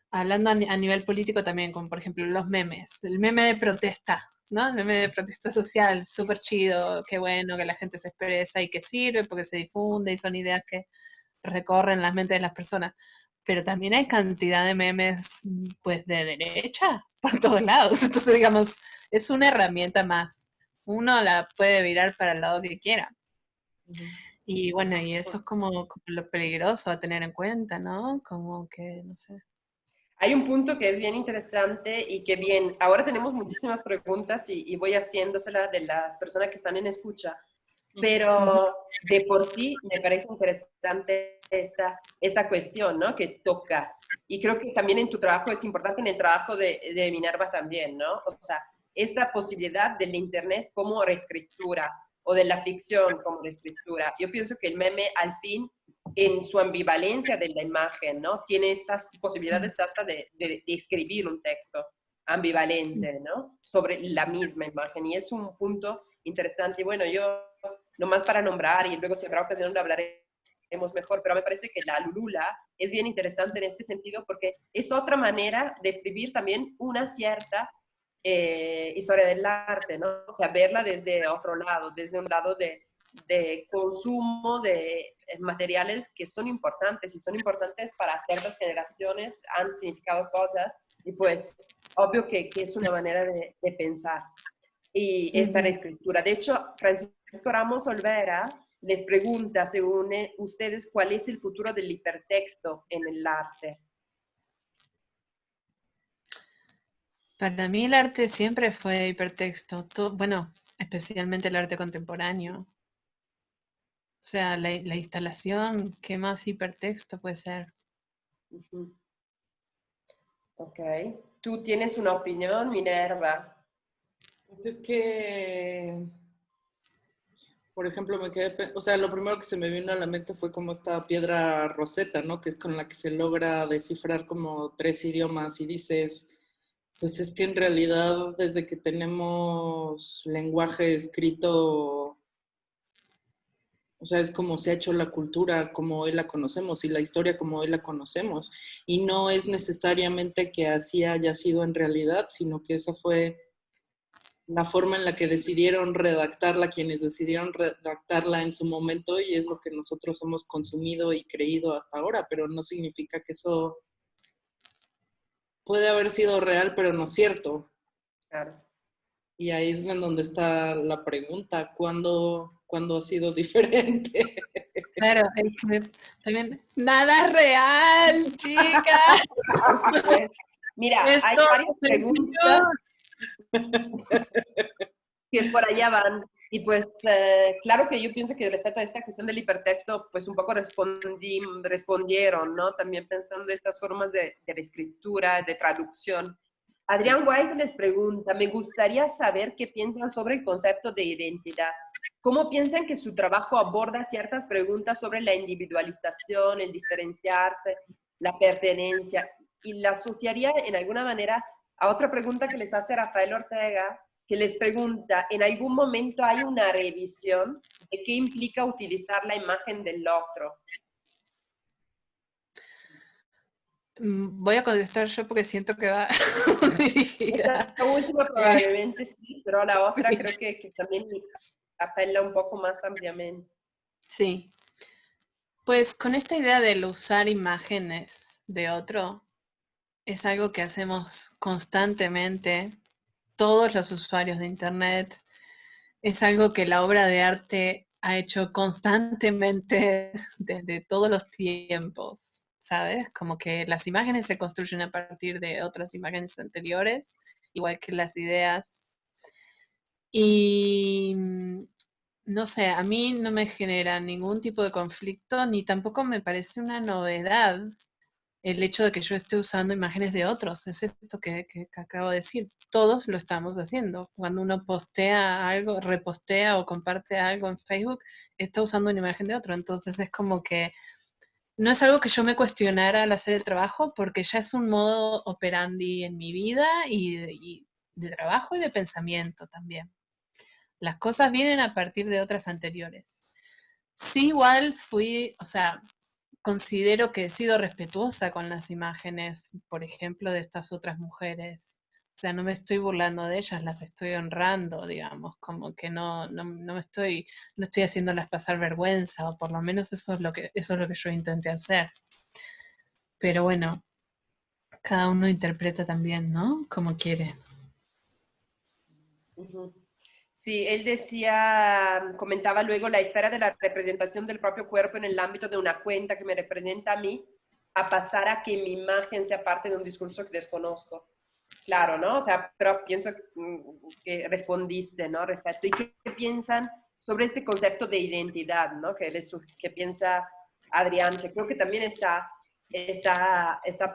B: hablando a nivel político también, como por ejemplo los memes, el meme de protesta, ¿no? El meme de protesta social, súper chido, qué bueno que la gente se expresa y que sirve porque se difunde y son ideas que recorren las mentes de las personas. Pero también hay cantidad de memes, pues, de derecha por todos lados. Entonces, digamos, es una herramienta más. Uno la puede virar para el lado que quiera. Y bueno, y eso es como lo peligroso a tener en cuenta, ¿no? Como que, no sé.
A: Hay un punto que es bien interesante y que bien, ahora tenemos muchísimas preguntas y voy haciéndoselas de las personas que están en escucha, pero de por sí me parece interesante esta cuestión, ¿no? Que tocas. Y creo que también en tu trabajo es importante, en el trabajo de Minerva también, ¿no? O sea, esta posibilidad del Internet como reescritura o de la ficción como reescritura. Yo pienso que el meme al fin en su ambivalencia de la imagen, ¿no? Tiene estas posibilidades hasta de escribir un texto ambivalente, ¿no? Sobre la misma imagen. Y es un punto interesante. Y bueno, yo, nomás para nombrar, y luego si habrá ocasión lo hablaremos mejor, pero me parece que la Lulula es bien interesante en este sentido porque es otra manera de escribir también una cierta historia del arte, ¿no? O sea, verla desde otro lado, desde un lado de consumo de materiales que son importantes y son importantes para ciertas generaciones, han significado cosas y pues obvio que es una manera de pensar y esta reescritura. De hecho, Francisco Ramos Olvera les pregunta, según ustedes, ¿cuál es el futuro del hipertexto en el arte?
B: Para mí el arte siempre fue hipertexto. Bueno, especialmente el arte contemporáneo. O sea, la instalación, ¿qué más hipertexto puede ser?
A: Uh-huh. Ok. ¿Tú tienes una opinión, Minerva?
C: Pues es que, por ejemplo, o sea, lo primero que se me vino a la mente fue como esta piedra Rosetta, ¿no? Que es con la que se logra descifrar como 3 idiomas y dices, pues es que en realidad desde que tenemos lenguaje escrito, o sea, es como se ha hecho la cultura como hoy la conocemos y la historia como hoy la conocemos. Y no es necesariamente que así haya sido en realidad, sino que esa fue la forma en la que decidieron redactarla, quienes decidieron redactarla en su momento, y es lo que nosotros hemos consumido y creído hasta ahora, pero no significa que eso puede haber sido real, pero no cierto.
A: Claro.
C: Y ahí es en donde está la pregunta, ¿cuándo ha sido diferente?
B: Claro, es que también nada es real, chicas.
A: Mira,
B: Es
A: hay
B: todo
A: varias preguntas que por allá van. Y pues, claro que yo pienso que respecto a esta cuestión del hipertexto, pues un poco respondieron, ¿no? También pensando en estas formas de escritura, de traducción. Adrián White les pregunta, me gustaría saber qué piensan sobre el concepto de identidad. ¿Cómo piensan que su trabajo aborda ciertas preguntas sobre la individualización, el diferenciarse, la pertenencia? Y la asociaría en alguna manera a otra pregunta que les hace Rafael Ortega, que les pregunta, ¿en algún momento hay una revisión de qué implica utilizar la imagen del otro?
B: Voy a contestar yo porque siento que va dirigida.
A: Esta última probablemente sí, pero la otra
B: Sí.
A: creo que también apela un poco más ampliamente.
B: Sí, pues con esta idea del usar imágenes de otro, es algo que hacemos constantemente todos los usuarios de Internet, es algo que la obra de arte ha hecho constantemente desde todos los tiempos. ¿sabes? Como que las imágenes se construyen a partir de otras imágenes anteriores, igual que las ideas. Y no sé, a mí no me genera ningún tipo de conflicto, ni tampoco me parece una novedad el hecho de que yo esté usando imágenes de otros. Es esto que acabo de decir. Todos lo estamos haciendo. Cuando uno postea algo, repostea o comparte algo en Facebook, está usando una imagen de otro. Entonces es como que no es algo que yo me cuestionara al hacer el trabajo, porque ya es un modo operandi en mi vida y de trabajo y de pensamiento también. Las cosas vienen a partir de otras anteriores. Sí, igual fui, o sea, considero que he sido respetuosa con las imágenes, por ejemplo, de estas otras mujeres. O sea, no me estoy burlando de ellas, las estoy honrando, digamos, como que no estoy haciéndolas pasar vergüenza, o por lo menos eso es lo que yo intenté hacer. Pero bueno, cada uno interpreta también, ¿no? Como quiere.
A: Ujú. Sí, él decía, comentaba luego la esfera de la representación del propio cuerpo en el ámbito de una cuenta que me representa a mí, a pasar a que mi imagen sea parte de un discurso que desconozco. Claro, ¿no? O sea, pero pienso que respondiste, ¿no? Respecto. ¿Y qué piensan sobre este concepto de identidad, ¿no? Que piensa Adrián, que creo que también está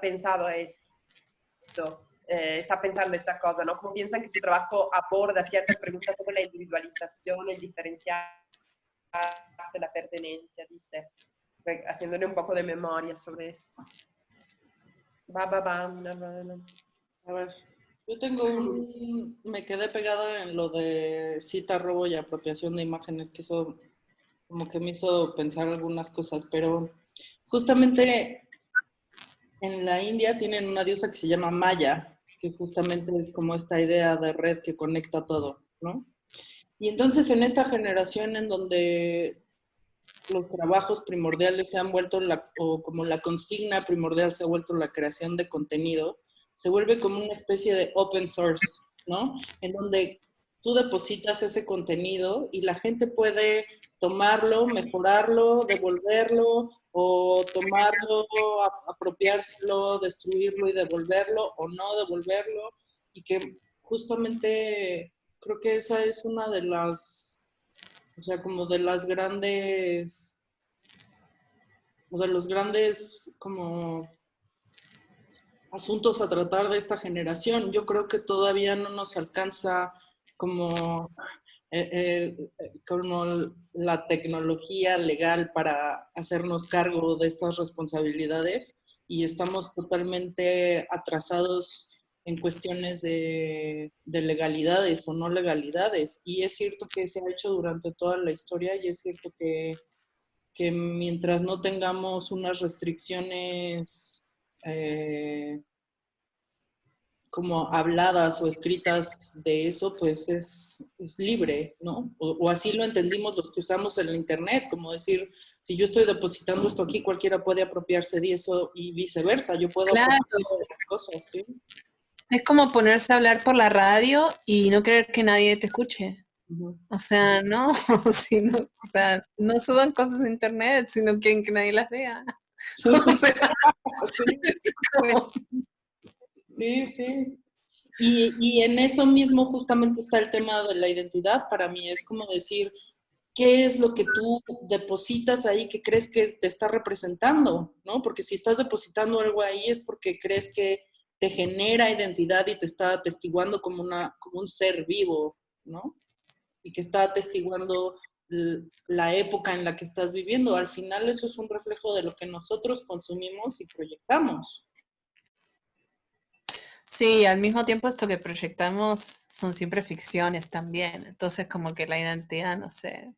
A: pensado esto, está pensando esta cosa, ¿no? ¿Cómo piensan que su trabajo aborda ciertas preguntas sobre la individualización, el diferenciarse, la pertenencia, dice, haciéndole un poco de memoria sobre esto?
C: A ver, yo tengo me quedé pegada en lo de cita, robo y apropiación de imágenes, que eso como que me hizo pensar algunas cosas, pero justamente en la India tienen una diosa que se llama Maya, que justamente es como esta idea de red que conecta todo, ¿no? Y entonces en esta generación en donde los trabajos primordiales se han vuelto, o como la consigna primordial se ha vuelto la creación de contenido, se vuelve como una especie de open source, ¿no? En donde tú depositas ese contenido y la gente puede tomarlo, mejorarlo, devolverlo, o tomarlo, apropiárselo, destruirlo y devolverlo, o no devolverlo, y que justamente creo que esa es una de las, o sea, como de las grandes, o de los grandes como asuntos a tratar de esta generación. Yo creo que todavía no nos alcanza como, como la tecnología legal para hacernos cargo de estas responsabilidades, y estamos totalmente atrasados en cuestiones de legalidades o no legalidades. Y es cierto que se ha hecho durante toda la historia, y es cierto que mientras no tengamos unas restricciones como habladas o escritas de eso, pues es libre, ¿no? O así lo entendimos los que usamos el Internet, como decir, si yo estoy depositando esto aquí, cualquiera puede apropiarse de eso, y viceversa, yo puedo
B: Claro,
C: apropiarme de las cosas, ¿sí?
B: es como ponerse a hablar por la radio y no querer que nadie te escuche.
C: Uh-huh.
B: O sea, no, o sea, no suban cosas a internet si no quieren que nadie las vea. O sea,
C: Sí,
B: es como,
C: sí, sí. Y en eso mismo justamente está el tema de la identidad. Para mí es como decir, ¿qué es lo que tú depositas ahí que crees que te está representando? ¿No? Porque si estás depositando algo ahí es porque crees que te genera identidad y te está atestiguando como un ser vivo, ¿no? Y que está atestiguando la época en la que estás viviendo. Al final eso es un reflejo de lo que nosotros consumimos y proyectamos.
B: sí, al mismo tiempo esto que proyectamos son siempre ficciones también. Entonces como que la identidad, no sé,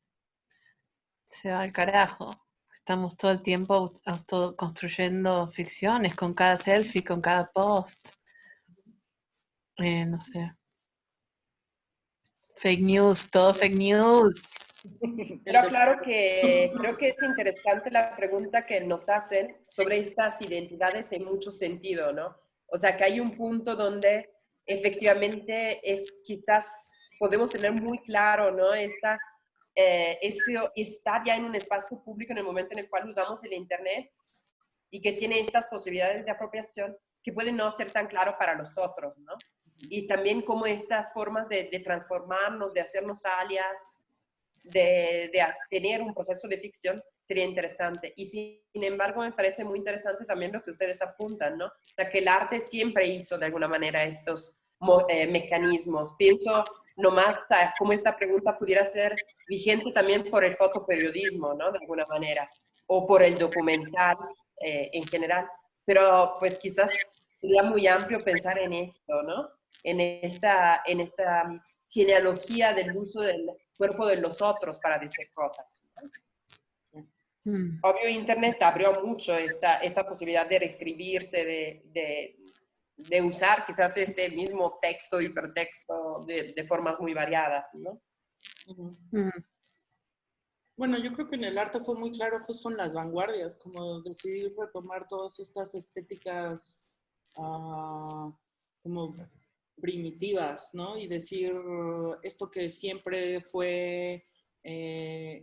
B: se va al carajo. Estamos todo el tiempo construyendo ficciones con cada selfie, con cada post. No sé. Fake news, todo fake news.
A: Pero claro que creo que es interesante la pregunta que nos hacen sobre estas identidades en mucho sentido, ¿no? O sea, que hay un punto donde efectivamente quizás podemos tener muy claro, ¿no? Eso está ya en un espacio público en el momento en el cual usamos el Internet, y que tiene estas posibilidades de apropiación que pueden no ser tan claro para los otros, ¿no? Y también como estas formas de transformarnos, de hacernos alias, de tener un proceso de ficción, sería interesante. Y sin embargo, me parece muy interesante también lo que ustedes apuntan, ¿no? O sea, que el arte siempre hizo de alguna manera estos mecanismos. Pienso nomás cómo esta pregunta pudiera ser vigente también por el fotoperiodismo, ¿no? De alguna manera, o por el documental en general. Pero pues quizás sería muy amplio pensar en esto, ¿no? En esta genealogía del uso del cuerpo de los otros para decir cosas. Obvio, Internet abrió mucho esta posibilidad de reescribirse, de usar quizás este mismo texto, hipertexto, de formas muy variadas, ¿no?
C: Bueno, yo creo que en el arte fue muy claro justo en las vanguardias, como decidir retomar todas estas estéticas como primitivas, ¿no? Y decir, esto que siempre fue,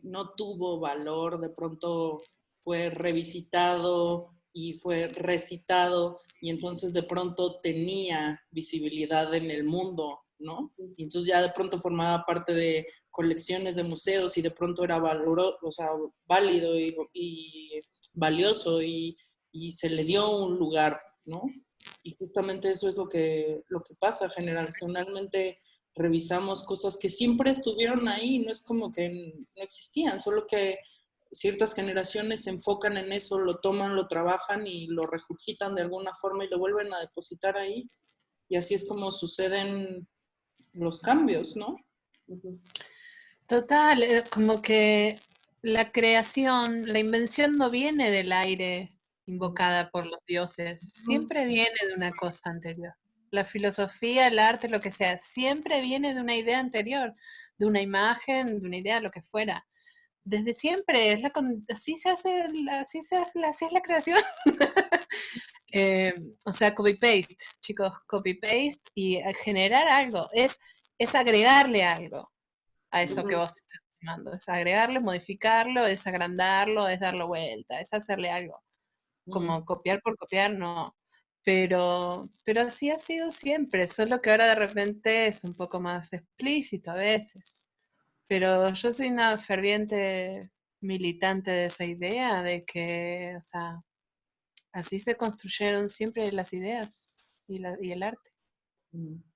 C: no tuvo valor, de pronto fue revisitado y fue recitado y entonces de pronto tenía visibilidad en el mundo, ¿no? Y entonces ya de pronto formaba parte de colecciones de museos y de pronto era válido y valioso y se le dio un lugar, ¿no? Y justamente eso es lo que pasa. Generacionalmente revisamos cosas que siempre estuvieron ahí, no es como que no existían, solo que ciertas generaciones se enfocan en eso, lo toman, lo trabajan y lo regurgitan de alguna forma y lo vuelven a depositar ahí. Y así es como suceden los cambios, ¿no?
B: Total, como que la creación, la invención no viene del aire invocada por los dioses, siempre viene de una cosa anterior. La filosofía, el arte, lo que sea, siempre viene de una idea anterior, de una imagen, de una idea, lo que fuera. Desde siempre, así se hace, así es la creación. O sea, copy-paste, chicos, copy-paste y generar algo, es agregarle algo a eso que vos estás tomando, es agregarle, modificarlo, es agrandarlo, es darle vuelta, es hacerle algo. Como copiar por copiar, no. Pero así ha sido siempre, solo que ahora de repente es un poco más explícito a veces. Pero yo soy una ferviente militante de esa idea de que, o sea, así se construyeron siempre las ideas y el arte.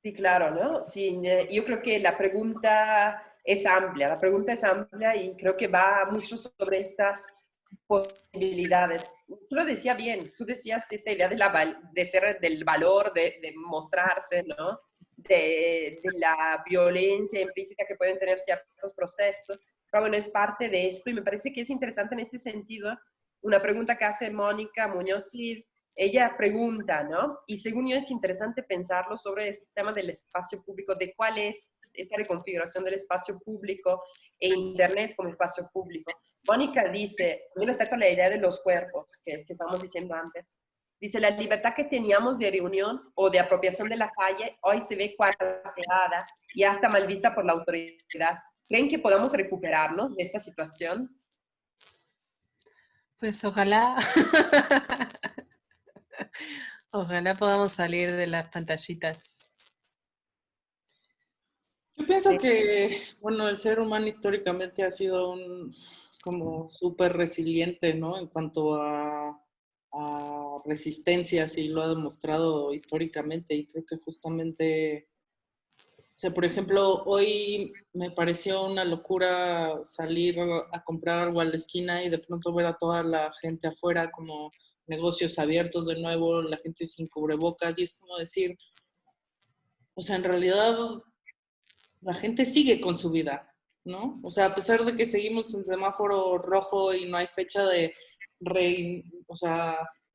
A: Sí, claro, ¿no? Sí, yo creo que la pregunta es amplia, y creo que va mucho sobre estas posibilidades. Tú lo decías bien, tú decías esta idea de ser del valor, de mostrarse, ¿no? De la violencia implícita que pueden tener ciertos procesos. Pero bueno, es parte de esto y me parece que es interesante en este sentido una pregunta que hace Mónica Muñoz Cid. Ella pregunta, ¿no? Y según yo es interesante pensarlo sobre este tema del espacio público, de cuál es esta reconfiguración del espacio público e Internet como espacio público. Mónica dice, también está con la idea de los cuerpos que estábamos diciendo antes, dice, la libertad que teníamos de reunión o de apropiación de la calle hoy se ve cuarteada y hasta mal vista por la autoridad. ¿Creen que podamos recuperarnos de esta situación?
B: Pues ojalá, ojalá podamos salir de las pantallitas.
C: Yo pienso que, bueno, el ser humano históricamente ha sido como súper resiliente, ¿no? En cuanto a resistencias y lo ha demostrado históricamente y creo que justamente, o sea, por ejemplo, hoy me pareció una locura salir a comprar algo a la esquina y de pronto ver a toda la gente afuera como negocios abiertos de nuevo, la gente sin cubrebocas y es como decir, o sea, en realidad la gente sigue con su vida, ¿no? O sea, a pesar de que seguimos en semáforo rojo y no hay fecha de,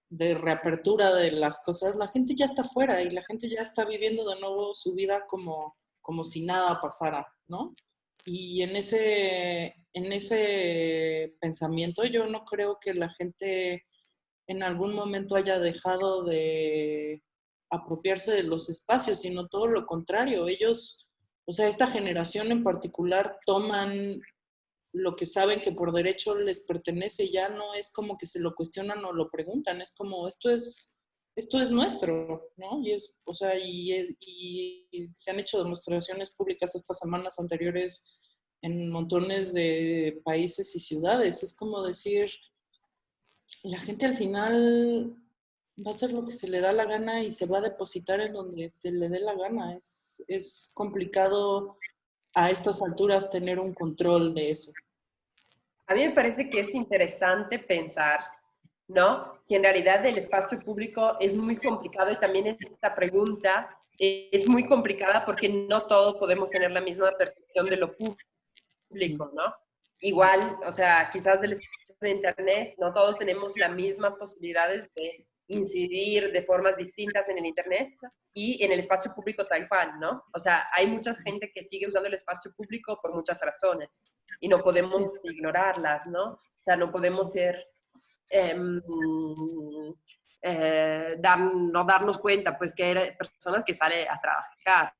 C: de reapertura de las cosas, la gente ya está fuera y la gente ya está viviendo de nuevo su vida como si nada pasara, ¿no? Y en ese pensamiento yo no creo que la gente en algún momento haya dejado de apropiarse de los espacios, sino todo lo contrario. Ellos, o sea, esta generación en particular toman lo que saben que por derecho les pertenece, ya no es como que se lo cuestionan o lo preguntan, es como esto es nuestro, ¿no? Y es, o sea, y se han hecho demostraciones públicas estas semanas anteriores en montones de países y ciudades. Es como decir, la gente al final va a hacer lo que se le da la gana y se va a depositar en donde se le dé la gana. Es complicado a estas alturas tener un control de eso.
A: A mí me parece que es interesante pensar, ¿no? Que en realidad el espacio público es muy complicado y también esta pregunta es muy complicada porque no todos podemos tener la misma percepción de lo público, ¿no? Igual, o sea, quizás del espacio de Internet, no todos tenemos las mismas posibilidades de incidir de formas distintas en el Internet y en el espacio público tal cual, ¿no? O sea, hay mucha gente que sigue usando el espacio público por muchas razones y no podemos ignorarlas, ¿no? O sea, no podemos ser, no darnos cuenta, pues, que hay personas que salen a trabajar,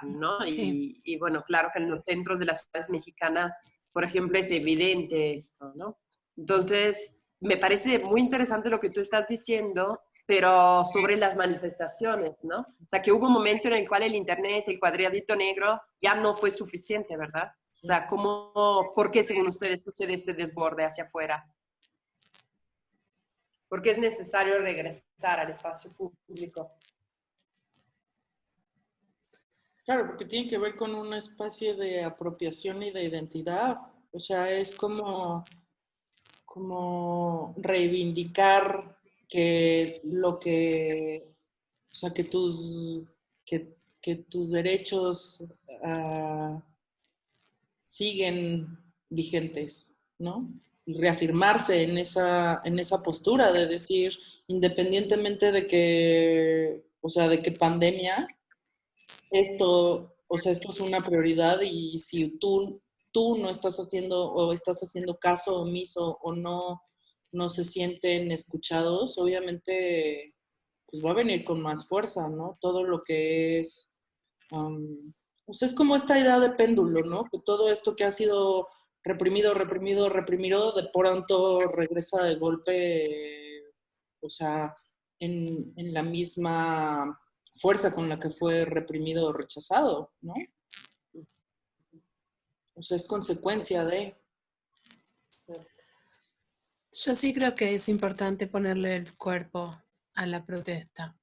A: ¿no?
B: Sí.
A: Y bueno, claro que en los centros de las ciudades mexicanas, por ejemplo, es evidente esto, ¿no? Entonces, me parece muy interesante lo que tú estás diciendo, pero sobre las manifestaciones, ¿no? O sea, que hubo un momento en el cual el Internet, el cuadradito negro, ya no fue suficiente, ¿verdad? O sea, ¿por qué según ustedes sucede este desborde hacia afuera? ¿Por qué es necesario regresar al espacio público?
C: Claro, porque tiene que ver con una especie de apropiación y de identidad. O sea, es como reivindicar que o sea, que tus derechos siguen vigentes, ¿no? Y reafirmarse en esa postura de decir, independientemente de que, o sea, de que pandemia, o sea, esto es una prioridad y si tú no estás haciendo o estás haciendo caso omiso o no se sienten escuchados, obviamente pues va a venir con más fuerza, ¿no? Todo lo que es, pues es como esta idea de péndulo, ¿no? Que todo esto que ha sido reprimido, reprimido, reprimido, de pronto regresa de golpe, o sea, en la misma fuerza con la que fue reprimido o rechazado, ¿no? O sea, es consecuencia de...
B: Yo sí creo que es importante ponerle el cuerpo a la protesta.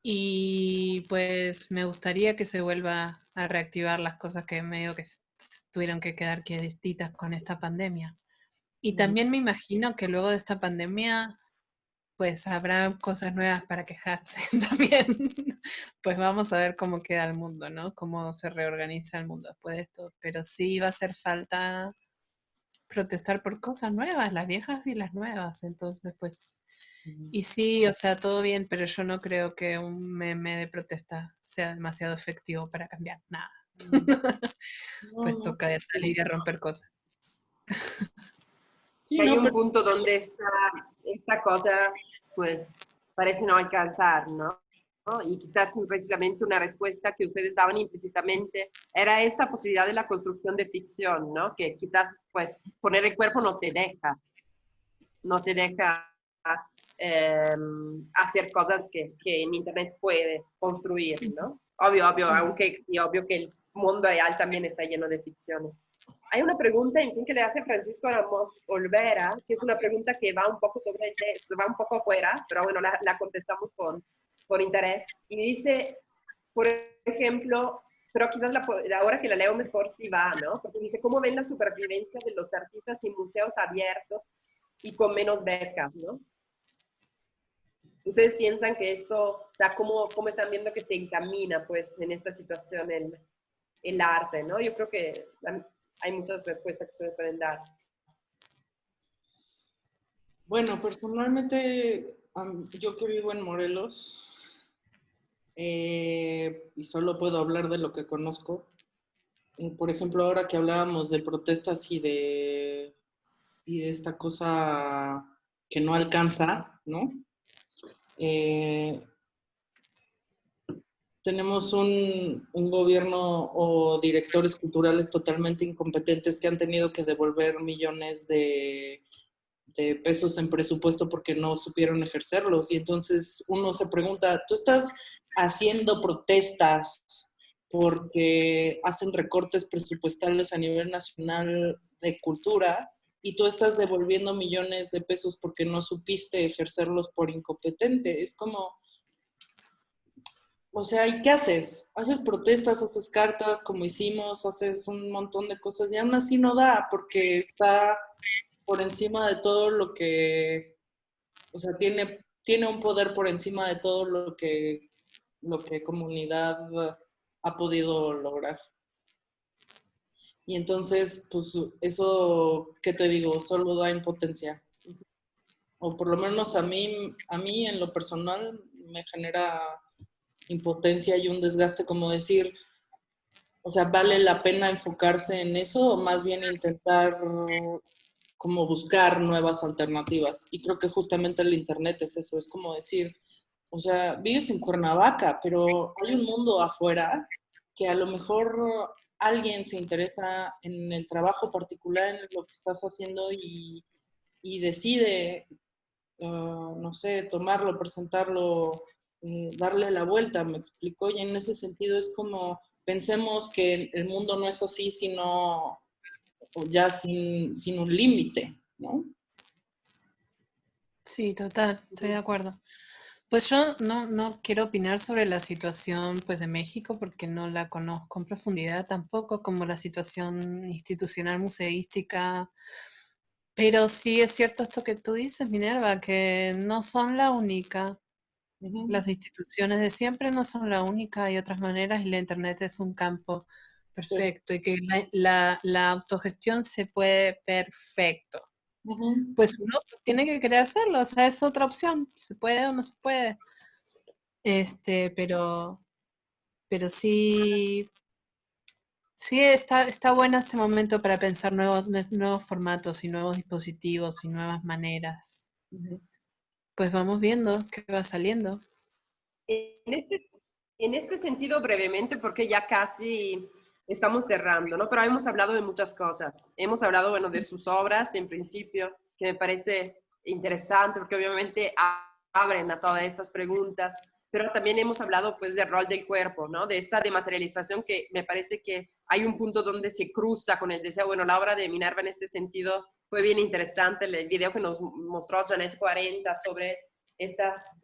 B: Y pues me gustaría que se vuelva a reactivar las cosas que medio que tuvieron que quedar quietitas con esta pandemia. Y también me imagino que luego de esta pandemia, pues habrá cosas nuevas para quejarse también. Pues vamos a ver cómo queda el mundo, ¿no? Cómo se reorganiza el mundo después de esto. Pero sí va a hacer falta protestar por cosas nuevas, las viejas y las nuevas. Entonces, pues, y sí, o sea, todo bien, pero yo no creo que un meme de protesta sea demasiado efectivo para cambiar nada. Pues
C: No,
B: toca de salir a romper cosas.
C: sí,
A: Hay
C: no,
A: un
C: pero
A: punto donde esta cosa, pues, parece no alcanzar, ¿no? Y quizás precisamente una respuesta que ustedes daban implícitamente era esta posibilidad de la construcción de ficción, ¿no? Que quizás, pues, poner el cuerpo no te deja hacer cosas que en Internet puedes construir, ¿no? Obvio, aunque y obvio que el mundo real también está lleno de ficciones. Hay una pregunta, en fin, que le hace Francisco Ramos Olvera, que es una pregunta que va un poco sobre el texto, va un poco afuera, pero bueno, la contestamos con interés. Y dice, por ejemplo, pero quizás ahora que la leo mejor sí va, ¿no? Porque dice, ¿cómo ven la supervivencia de los artistas sin museos abiertos y con menos becas, ¿no? ¿Ustedes piensan que esto, o sea, cómo están viendo que se encamina, pues, en esta situación el arte, ¿no? Yo creo que hay muchas respuestas que se pueden dar.
C: bueno, personalmente, yo que vivo en Morelos, y solo puedo hablar de lo que conozco. Por ejemplo, ahora que hablábamos de protestas y de esta cosa que no alcanza, ¿no? tenemos un gobierno o directores culturales totalmente incompetentes que han tenido que devolver millones de pesos en presupuesto porque no supieron ejercerlos. Y entonces uno se pregunta, ¿tú estás haciendo protestas porque hacen recortes presupuestales a nivel nacional de cultura y tú estás devolviendo millones de pesos porque no supiste ejercerlos por incompetente? Es como, o sea, ¿y qué haces? Haces protestas, haces cartas como hicimos, haces un montón de cosas y aún así no da porque está por encima de todo lo que, o sea, tiene un poder por encima de todo lo que comunidad ha podido lograr. Y entonces, pues eso, ¿qué te digo? Solo da impotencia. O por lo menos a mí en lo personal me genera impotencia y un desgaste como decir, o sea, ¿vale la pena enfocarse en eso o más bien intentar como buscar nuevas alternativas? Y creo que justamente el internet es eso, es como decir, o sea, vives en Cuernavaca, pero hay un mundo afuera que a lo mejor alguien se interesa en el trabajo particular, en lo que estás haciendo y decide, no sé, tomarlo, presentarlo, darle la vuelta, me explico. Y en ese sentido es como, pensemos que el mundo no es así, sino ya sin un límite, ¿no?
B: Sí, total, estoy de acuerdo. Pues yo no quiero opinar sobre la situación pues de México porque no la conozco en profundidad tampoco, como la situación institucional museística, pero sí es cierto esto que tú dices, Minerva, que no son la única.
C: Ujú.
B: Las instituciones de siempre no son la única, hay otras maneras y la Internet es un campo
C: Sí.
B: perfecto y que la autogestión se puede perfecto.
C: Ujú.
B: Pues uno tiene que querer hacerlo, o sea, es otra opción, se puede o no se puede. Pero sí, sí está bueno este momento para pensar nuevos formatos y nuevos dispositivos y nuevas maneras.
C: Ujú.
B: Pues vamos viendo qué va saliendo.
A: En este, en este sentido, brevemente, porque ya casi estamos cerrando, ¿no? Pero hemos hablado de muchas cosas. Hemos hablado, bueno, de sus obras, en principio, que me parece interesante, porque obviamente abren a todas estas preguntas, pero también hemos hablado, pues, del rol del cuerpo, ¿no? De esta dematerialización que me parece que hay un punto donde se cruza con el deseo. Bueno, la obra de Minerva en este sentido fue bien interesante, el video que nos mostró Janet 40 sobre estas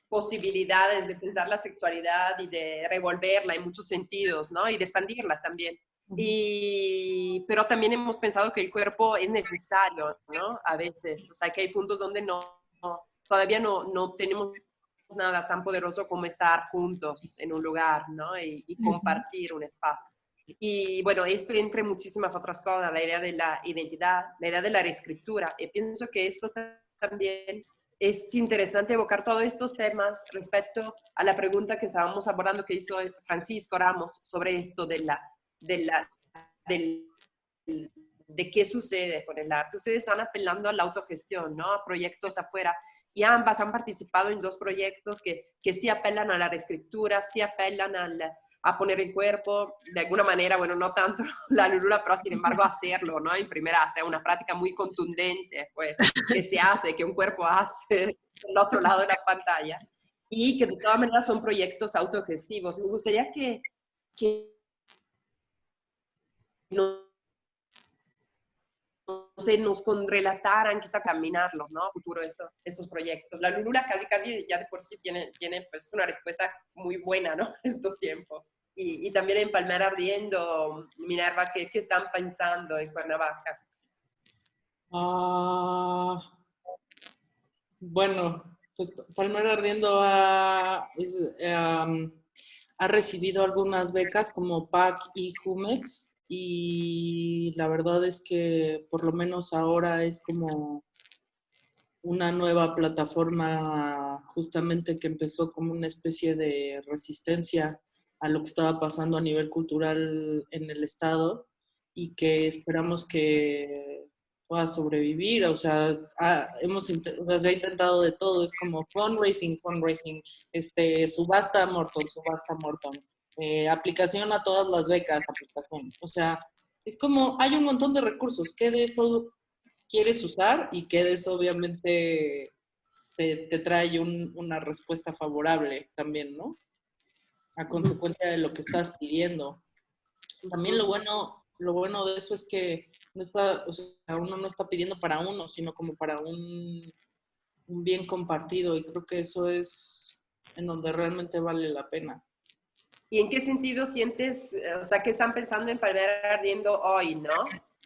A: posibilidades de pensar la sexualidad y de revolverla en muchos sentidos, ¿no? Y de expandirla también. Pero también hemos pensado que el cuerpo es necesario, ¿no? A veces, o sea, que hay puntos donde todavía no tenemos nada tan poderoso como estar juntos en un lugar, ¿no? Y compartir un espacio. Y bueno, esto entre muchísimas otras cosas, la idea de la identidad, la idea de la reescritura. Y pienso que esto también es interesante evocar todos estos temas respecto a la pregunta que estábamos abordando que hizo Francisco Ramos sobre esto del, de qué sucede con el arte. Ustedes están apelando a la autogestión, ¿no? A proyectos afuera. Y ambas han participado en dos proyectos que sí apelan a la reescritura, sí apelan a poner el cuerpo, de alguna manera, bueno, no tanto la lulula, pero sin embargo hacerlo, ¿no? En primera, hacer una práctica muy contundente, pues, que se hace, que un cuerpo hace del otro lado de la pantalla, y que de todas maneras son proyectos autogestivos. Me gustaría que no se nos relataran, quizá caminarlos, ¿no? A futuro estos proyectos. La Lulula casi ya de por sí tiene pues una respuesta muy buena, ¿no? Estos tiempos. Y también en Palmera Ardiendo, Minerva, ¿qué están pensando en Cuernavaca?
C: Bueno, pues Palmera Ardiendo ha recibido algunas becas como PAC y Jumex y la verdad es que por lo menos ahora es como una nueva plataforma justamente que empezó como una especie de resistencia a lo que estaba pasando a nivel cultural en el estado y que esperamos que pueda sobrevivir. O sea, o sea, se ha intentado de todo. Es como fundraising, subasta Morton, aplicación a todas las becas, aplicación. O sea, es como, hay un montón de recursos. ¿Qué de eso quieres usar? Y qué de eso obviamente te trae una respuesta favorable también, ¿no? A consecuencia de lo que estás pidiendo. También lo bueno de eso es que no está, o sea, uno no está pidiendo para uno, sino como para un bien compartido, y creo que eso es en donde realmente vale la pena.
A: ¿Y en qué sentido sientes, o sea, qué están pensando en Palmera Ardiendo hoy, no?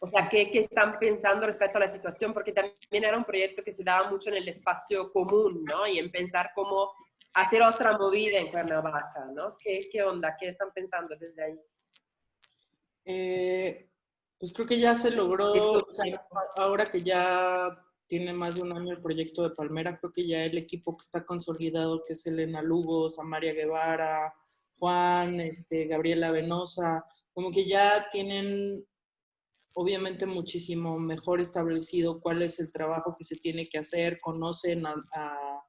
A: O sea, ¿qué están pensando respecto a la situación? Porque también era un proyecto que se daba mucho en el espacio común, ¿no? Y en pensar cómo hacer otra movida en Cuernavaca, ¿no? ¿Qué onda? ¿Qué están pensando desde ahí?
C: Pues creo que ya se logró,
A: Esto,
C: o sea, ahora que ya tiene más de un año el proyecto de Palmera, creo que ya el equipo que está consolidado, que es Elena Lugo, Samaria Guevara, Juan, Gabriela Venosa, como que ya tienen obviamente muchísimo mejor establecido cuál es el trabajo que se tiene que hacer, conocen a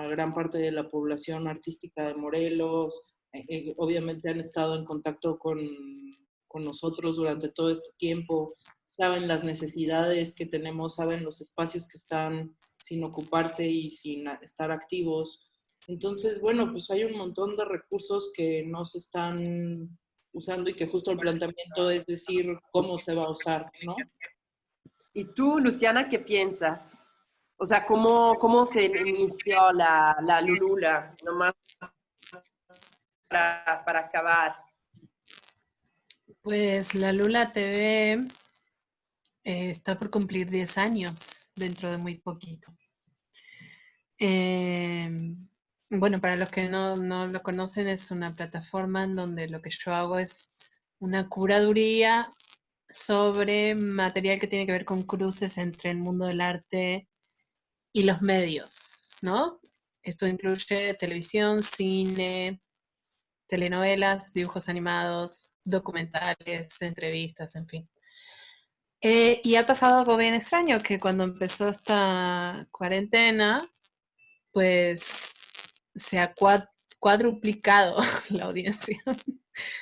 C: gran parte de la población artística de Morelos, obviamente han estado en contacto con nosotros durante todo este tiempo, saben las necesidades que tenemos, saben los espacios que están sin ocuparse y sin estar activos. Entonces, bueno, pues hay un montón de recursos que no se están usando y que justo el planteamiento es decir cómo se va a usar, ¿no?
A: ¿Y tú, Luciana, qué piensas? O sea, ¿cómo se inició la Lulula? Nomás para acabar.
B: Pues la Lula TV está por cumplir 10 años dentro de muy poquito. Bueno, para los que no lo conocen, es una plataforma en donde lo que yo hago es una curaduría sobre material que tiene que ver con cruces entre el mundo del arte y los medios, ¿no? Esto incluye televisión, cine, telenovelas, dibujos animados, documentales, entrevistas, en fin. Y ha pasado algo bien extraño, que cuando empezó esta cuarentena, pues se ha cuadruplicado la audiencia.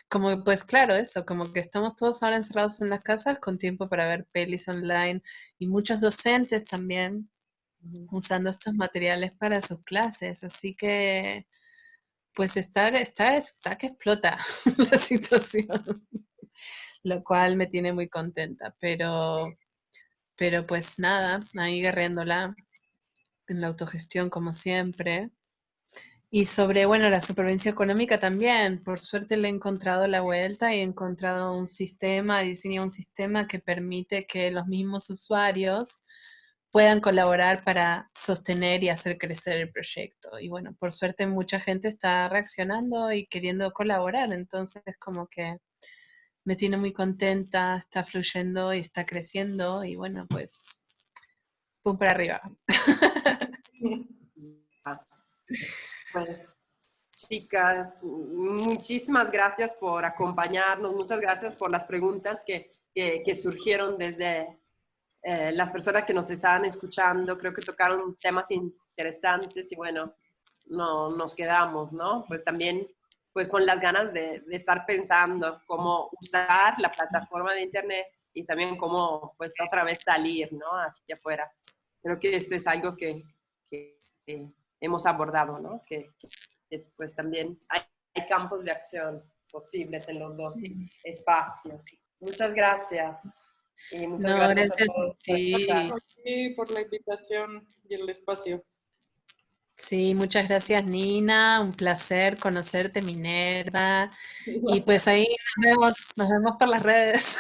B: Como, pues claro, eso, como que estamos todos ahora encerrados en las casas con tiempo para ver pelis online y muchos docentes también usando estos materiales para sus clases. Así que, pues está que explota la situación, lo cual me tiene muy contenta, pero pues nada, ahí guerreándola en la autogestión como siempre. Y sobre, bueno, la supervivencia económica también, por suerte le he encontrado la vuelta y he encontrado un sistema, he diseñado un sistema que permite que los mismos usuarios puedan colaborar para sostener y hacer crecer el proyecto. Y bueno, por suerte mucha gente está reaccionando y queriendo colaborar, entonces como que me tiene muy contenta, está fluyendo y está creciendo y bueno, pues, pum para arriba.
A: Pues, chicas, muchísimas gracias por acompañarnos, muchas gracias por las preguntas que surgieron desde las personas que nos estaban escuchando. Creo que tocaron temas interesantes y bueno, no, nos quedamos, ¿no? Pues también pues con las ganas de estar pensando cómo usar la plataforma de Internet y también cómo pues otra vez salir, ¿no? Hacia afuera. Creo que esto es algo que hemos abordado, ¿no? Que pues también hay campos de acción posibles en los dos espacios. Muchas gracias. Y muchas
B: No,
A: gracias
B: gracias
A: a todos
B: a ti.
C: Sí, por la invitación y el espacio.
B: Sí, muchas gracias Nina, un placer conocerte, Minerva. Y pues ahí nos vemos por las redes.